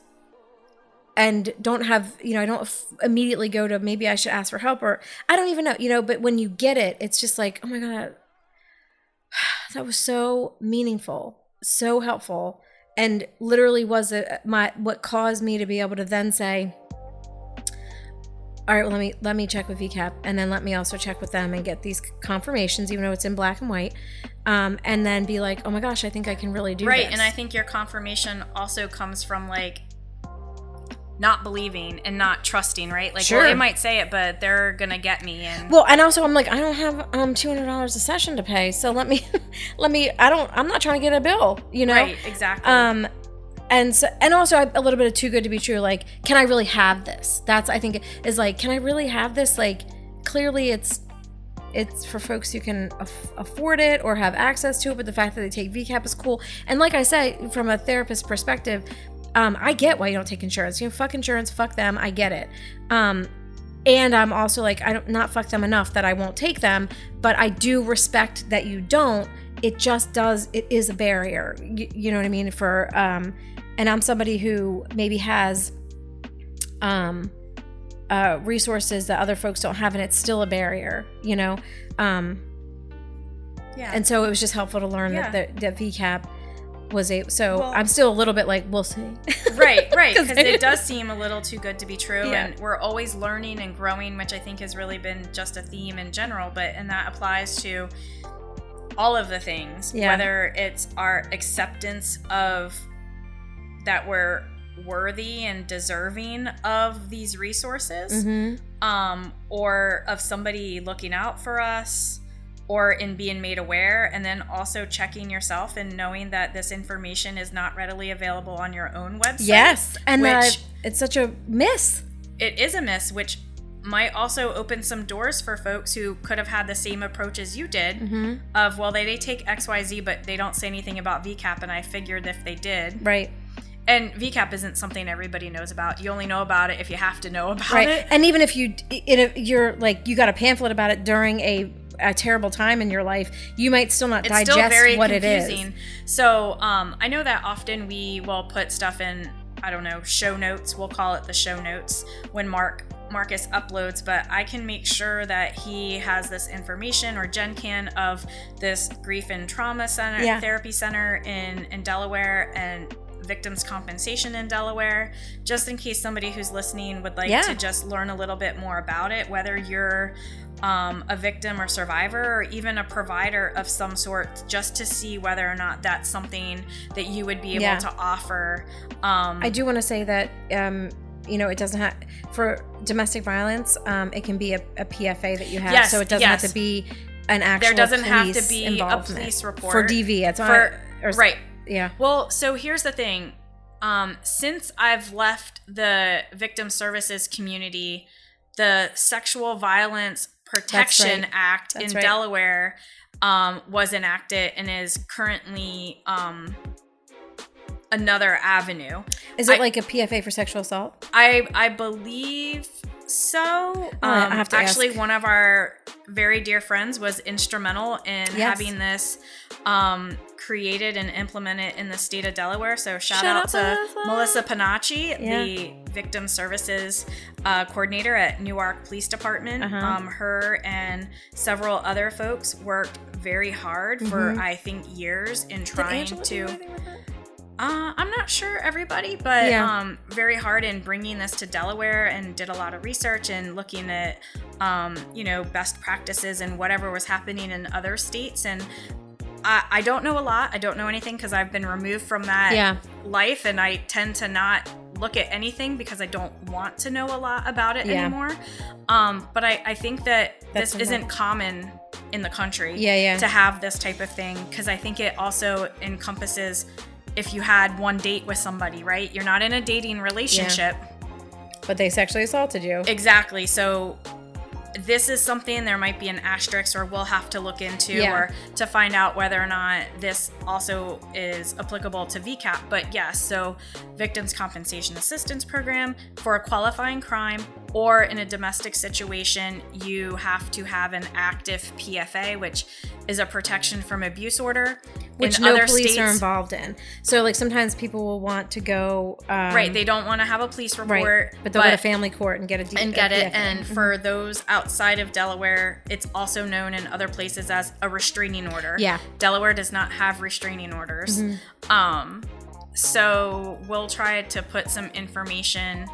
Speaker 2: and don't have, I don't immediately go to maybe I should ask for help, or I don't even know, but when you get it, it's just oh my God, that was so meaningful, so helpful. And literally was what caused me to be able to then say, all right, well, let me check with VCAP, and then let me also check with them and get these confirmations, even though it's in black and white, and then be like, oh my gosh, I think I can really do this.
Speaker 1: Right, and I think your confirmation also comes from not believing and not trusting, right?
Speaker 2: Sure.
Speaker 1: Well, it might say it, but they're gonna get me. And
Speaker 2: and also I'm I don't have $200 a session to pay, so I'm not trying to get a bill,
Speaker 1: Right, exactly.
Speaker 2: And also I'm a little bit of too good to be true. Can I really have this? That's, I think, is can I really have this? Clearly it's for folks who can afford it or have access to it, but the fact that they take VCAP is cool. And like I say, from a therapist perspective, I get why you don't take insurance. Fuck insurance, fuck them. I get it. And I'm also like, I don't not fuck them enough that I won't take them, but I do respect that you don't. It just does. It is a barrier. You know what I mean? And I'm somebody who maybe has resources that other folks don't have, and it's still a barrier. Yeah. And so it was just helpful to learn that VCAP was I'm still a little bit like, we'll see.
Speaker 1: Right, because it does seem a little too good to be true, and we're always learning and growing, which I think has really been just a theme in general, and that applies to all of the things, whether it's our acceptance of that we're worthy and deserving of these resources, or of somebody looking out for us, or in being made aware, and then also checking yourself and knowing that this information is not readily available on your own website.
Speaker 2: Yes, and it's such a miss.
Speaker 1: It is a miss, which might also open some doors for folks who could have had the same approach as you did, of, well, they take XYZ, but they don't say anything about VCAP, and I figured if they did.
Speaker 2: Right.
Speaker 1: And VCAP isn't something everybody knows about. You only know about it if you have to know about it.
Speaker 2: And even if you're like, you got a pamphlet about it during a terrible time in your life, you might still not digest
Speaker 1: still very
Speaker 2: what
Speaker 1: confusing.
Speaker 2: It is.
Speaker 1: So I know that often we will put stuff in, I don't know, show notes. We'll call it the show notes when Marcus uploads, but I can make sure that he has this information, or Jen can, of this grief and trauma center, therapy center in Delaware, and victims compensation in Delaware, just in case somebody who's listening would like to just learn a little bit more about it, whether you're a victim or survivor, or even a provider of some sort, just to see whether or not that's something that you would be able to offer.
Speaker 2: I do want to say that it doesn't have, for domestic violence, it can be a PFA that you have, so it doesn't have to be an actual
Speaker 1: there doesn't have to be
Speaker 2: a
Speaker 1: police report
Speaker 2: for DV. It's
Speaker 1: right.
Speaker 2: Yeah.
Speaker 1: Well, so here's the thing. Since I've left the victim services community, the Sexual Violence Protection Act in Delaware was enacted and is currently another avenue.
Speaker 2: Is it like a PFA for sexual assault?
Speaker 1: I believe so.
Speaker 2: I have to
Speaker 1: actually
Speaker 2: ask.
Speaker 1: One of our very dear friends was instrumental in having this created and implemented in the state of Delaware. So shout out to Melissa Panacci, the victim services coordinator at Newark Police Department. Her and several other folks worked very hard for, I think, years in trying to... I'm not sure everybody, but very hard in bringing this to Delaware, and did a lot of research and looking at, best practices and whatever was happening in other states. And I don't know a lot. I don't know anything because I've been removed from that life, and I tend to not look at anything because I don't want to know a lot about it anymore. But I think that this isn't common in the country to have this type of thing, because I think it also encompasses if you had one date with somebody, right? You're not in a dating relationship.
Speaker 2: But they sexually assaulted you.
Speaker 1: Exactly. So this is something there might be an asterisk, or we'll have to look into, or to find out whether or not this also is applicable to VCAP. But yes, so Victims Compensation Assistance Program, for a qualifying crime or in a domestic situation, you have to have an active PFA, which is a protection from abuse order.
Speaker 2: Which no police are involved in. So, like, sometimes people will want to go...
Speaker 1: right, they don't want to have a police report.
Speaker 2: Right, but they'll go to family court and get a
Speaker 1: And get it. And for those outside of Delaware, it's also known in other places as a restraining order.
Speaker 2: Yeah.
Speaker 1: Delaware does not have restraining orders. So we'll try to put some information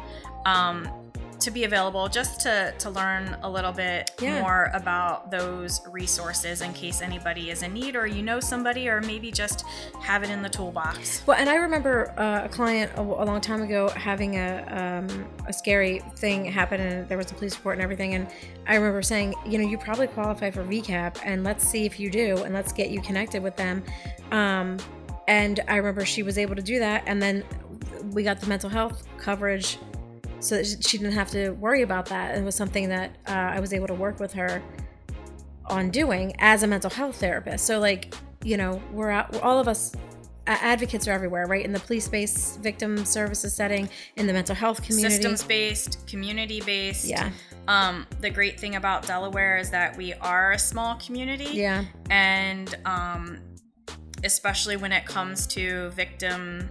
Speaker 1: to be available, just to learn a little bit more about those resources in case anybody is in need, or somebody, or maybe just have it in the toolbox.
Speaker 2: Well, and I remember a client a long time ago having a scary thing happen, and there was a police report and everything, and I remember saying, you probably qualify for VCAP, and let's see if you do, and let's get you connected with them. And I remember she was able to do that, and then we got the mental health coverage, so that she didn't have to worry about that. It was something that I was able to work with her on doing as a mental health therapist. So, like, we're all of us advocates are everywhere, right? In the police-based victim services setting, in the mental health community.
Speaker 1: Systems-based, community-based.
Speaker 2: Yeah.
Speaker 1: The great thing about Delaware is that we are a small community.
Speaker 2: Yeah.
Speaker 1: And especially when it comes to victims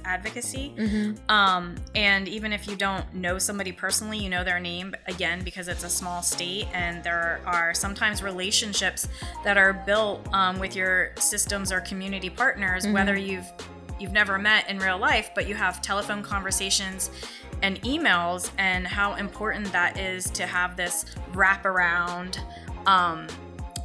Speaker 1: advocacy.
Speaker 2: Mm-hmm.
Speaker 1: And even if you don't know somebody personally, you know their name, again, because it's a small state, and there are sometimes relationships that are built with your systems or community partners,
Speaker 2: mm-hmm.
Speaker 1: whether you've never met in real life, but you have telephone conversations and emails, and how important that is to have this wraparound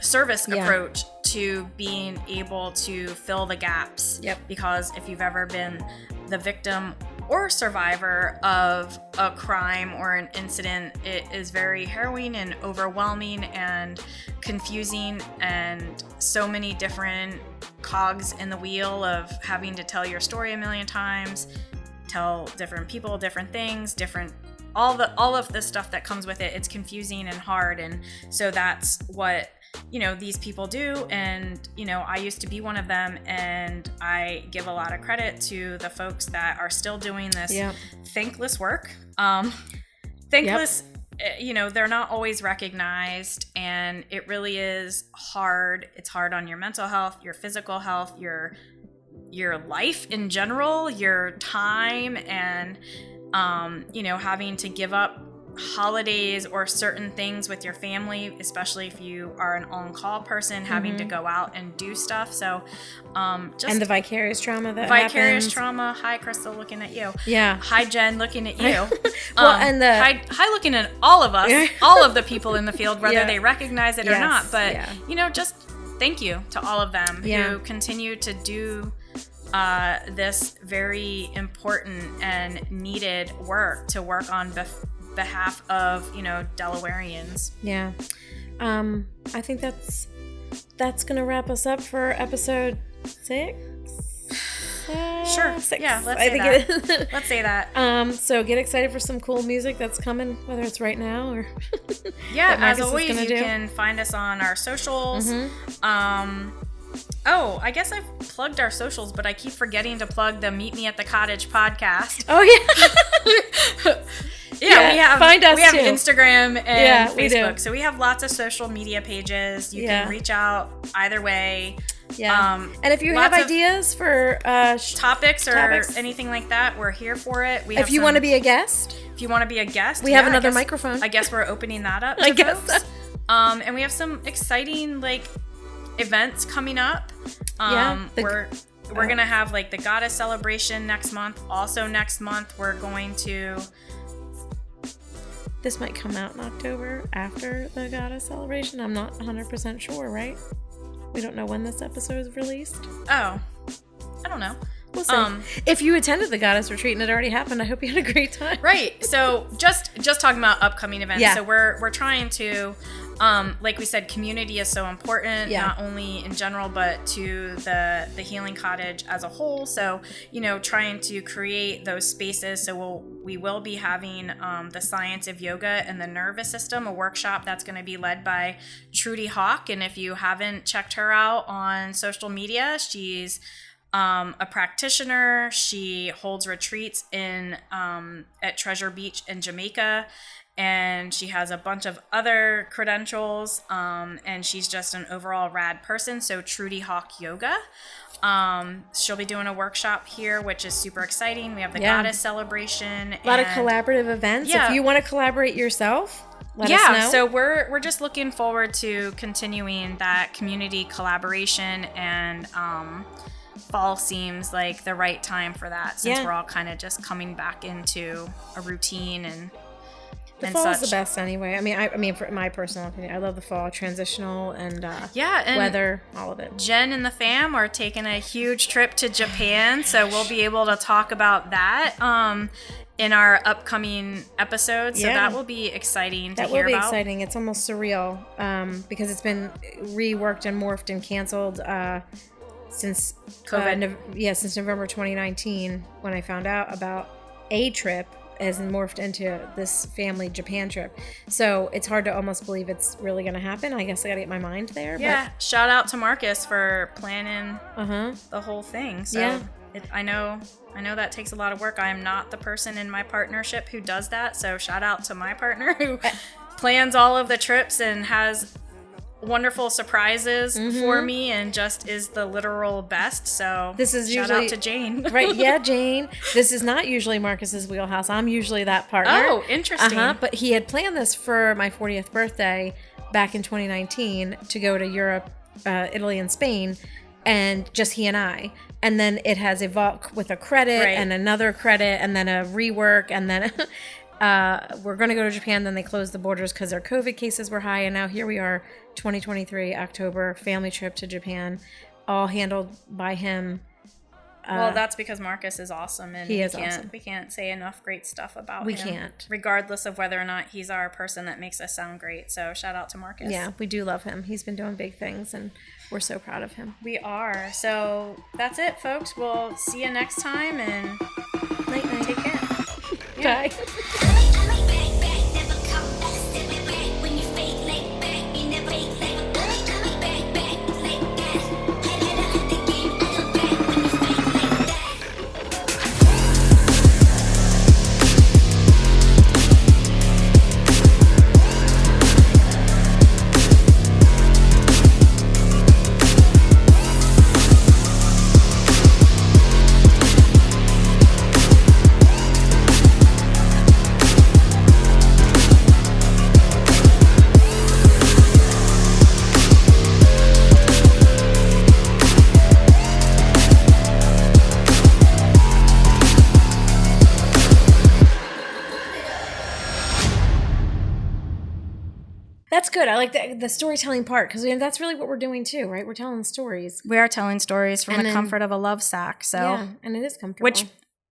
Speaker 1: service approach to being able to fill the gaps.
Speaker 2: Yep.
Speaker 1: Because if you've ever been the victim or survivor of a crime or an incident, it is very harrowing and overwhelming and confusing, and so many different cogs in the wheel of having to tell your story a million times, tell different people different things, all of the stuff that comes with it. It's confusing and hard, and so that's what these people do. And I used to be one of them, and I give a lot of credit to the folks that are still doing this thankless work. Thankless. They're not always recognized, and it really is hard. It's hard on your mental health, your physical health, your life in general, your time, and having to give up holidays or certain things with your family, especially if you are an on-call person, having
Speaker 2: mm-hmm.
Speaker 1: to go out and do stuff. So
Speaker 2: and the vicarious trauma that happens.
Speaker 1: Trauma. Hi, Crystal, looking at you.
Speaker 2: Yeah.
Speaker 1: Hi, Jen, looking at you.
Speaker 2: And the
Speaker 1: hi, looking at all of us, all of the people in the field, whether they recognize it or not. But just thank you to all of them who continue to do this very important and needed work, to work on behalf of Delawareans.
Speaker 2: Yeah. I think that's gonna wrap us up for episode 6.
Speaker 1: Sure.
Speaker 2: 6.
Speaker 1: Yeah, let's say that.
Speaker 2: So get excited for some cool music that's coming, whether it's right now or
Speaker 1: as always, you can find us on our socials.
Speaker 2: Mm-hmm.
Speaker 1: Oh, I guess I've plugged our socials, but I keep forgetting to plug the Meet Me at the Cottage podcast.
Speaker 2: Oh yeah.
Speaker 1: We have
Speaker 2: too.
Speaker 1: Instagram and Facebook.
Speaker 2: We
Speaker 1: so we have lots of social media pages. You can reach out either way.
Speaker 2: Yeah. And if you have ideas for
Speaker 1: topics or anything like that, we're here for it.
Speaker 2: If you want to be a guest.
Speaker 1: If you want to be a guest.
Speaker 2: We have another microphone.
Speaker 1: I guess we're opening that up to folks. And we have some exciting events coming up. We're going to have the Goddess celebration next month. Also next month, we're going to...
Speaker 2: This might come out in October after the Goddess celebration. I'm not 100% sure, right? We don't know when this episode is released.
Speaker 1: Oh, I don't know.
Speaker 2: We'll see. If you attended the Goddess retreat and it already happened, I hope you had a great time.
Speaker 1: Right. So just talking about upcoming events. Yeah. So we're trying to, like we said, community is so important, not only in general, but to the Healing Cottage as a whole. So, trying to create those spaces. So we will be having the Science of Yoga and the Nervous System, a workshop that's going to be led by Trudy Hawk. And if you haven't checked her out on social media, she's a practitioner. She holds retreats at Treasure Beach in Jamaica, and she has a bunch of other credentials, and she's just an overall rad person. So Trudy Hawk Yoga. She'll be doing a workshop here, which is super exciting. We have the Goddess celebration.
Speaker 2: A lot of collaborative events. Yeah. If you want to collaborate yourself, let us know.
Speaker 1: So we're just looking forward to continuing that community collaboration, and fall seems like the right time for that, since we're all kind of just coming back into a routine and
Speaker 2: fall is
Speaker 1: such.
Speaker 2: The best anyway. I mean, for my personal opinion, I love the fall, transitional and
Speaker 1: and
Speaker 2: weather, all of it.
Speaker 1: Jen and the fam are taking a huge trip to Japan, so we'll be able to talk about that in our upcoming episodes. So that will be exciting to hear about. That will be
Speaker 2: exciting. It's almost surreal because it's been reworked and morphed and canceled since COVID. Since November 2019, when I found out about a trip. has morphed into this family Japan trip. So it's hard to almost believe it's really going to happen. I guess I got to get my mind there.
Speaker 1: Yeah. But shout out to Marcus for planning the whole thing. So
Speaker 2: yeah.
Speaker 1: I know that takes a lot of work. I am not the person in my partnership who does that. So shout out to my partner who plans all of the trips and has wonderful surprises for me and just is the literal best. So
Speaker 2: this is
Speaker 1: shout out to Jane.
Speaker 2: Right. Yeah, Jane. This is not usually Marcus's wheelhouse. I'm usually that partner.
Speaker 1: Oh, interesting.
Speaker 2: But he had planned this for my 40th birthday back in 2019 to go to Europe, Italy and Spain, and just he and I. And then it has evolved with a credit and another credit and then a rework and then we're going to go to Japan. Then they closed the borders because their COVID cases were high. And now here we are, 2023, October, family trip to Japan, all handled by him.
Speaker 1: Well, that's because Marcus is awesome. And
Speaker 2: he is awesome.
Speaker 1: We can't say enough great stuff about him.
Speaker 2: We can't.
Speaker 1: Regardless of whether or not he's our person that makes us sound great. So shout out to Marcus.
Speaker 2: Yeah, we do love him. He's been doing big things and we're so proud of him.
Speaker 1: We are. So that's it, folks. We'll see you next time and
Speaker 2: night.
Speaker 1: Take care.
Speaker 2: Bye. That's good. I like the storytelling part because that's really what we're doing too, right? We're telling stories.
Speaker 1: We are telling stories from the comfort of a love sack. So
Speaker 2: yeah, and it is comfortable.
Speaker 1: Which,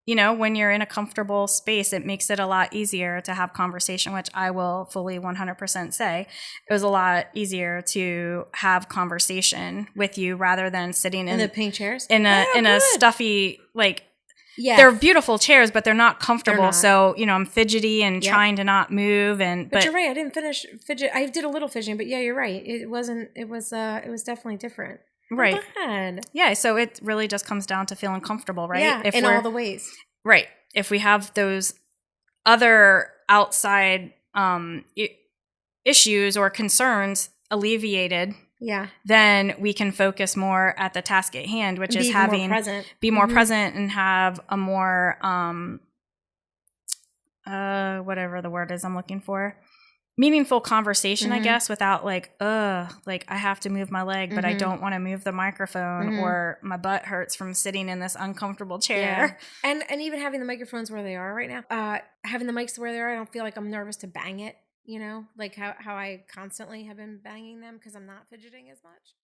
Speaker 1: when you're in a comfortable space, it makes it a lot easier to have conversation, which I will fully 100% say. It was a lot easier to have conversation with you rather than sitting in
Speaker 2: the pink chairs
Speaker 1: in a stuffy
Speaker 2: Yeah,
Speaker 1: they're beautiful chairs, but they're not comfortable. They're not. So, I'm fidgety and trying to not move. But
Speaker 2: you're right. I didn't finish fidget. I did a little fidgeting, but yeah, you're right. It was definitely different.
Speaker 1: Right.
Speaker 2: Oh,
Speaker 1: yeah. So it really just comes down to feeling comfortable, right?
Speaker 2: Yeah, in all the ways.
Speaker 1: Right. If we have those other outside issues or concerns alleviated, then we can focus more at the task at hand, which is be more present and have a more whatever the word is I'm looking for, meaningful conversation, I guess, without I have to move my leg, but I don't want to move the microphone or my butt hurts from sitting in this uncomfortable chair.
Speaker 2: Yeah. And even having the microphones where they are right now, having the mics where they are, I don't feel like I'm nervous to bang it. Like how I constantly have been banging them because I'm not fidgeting as much.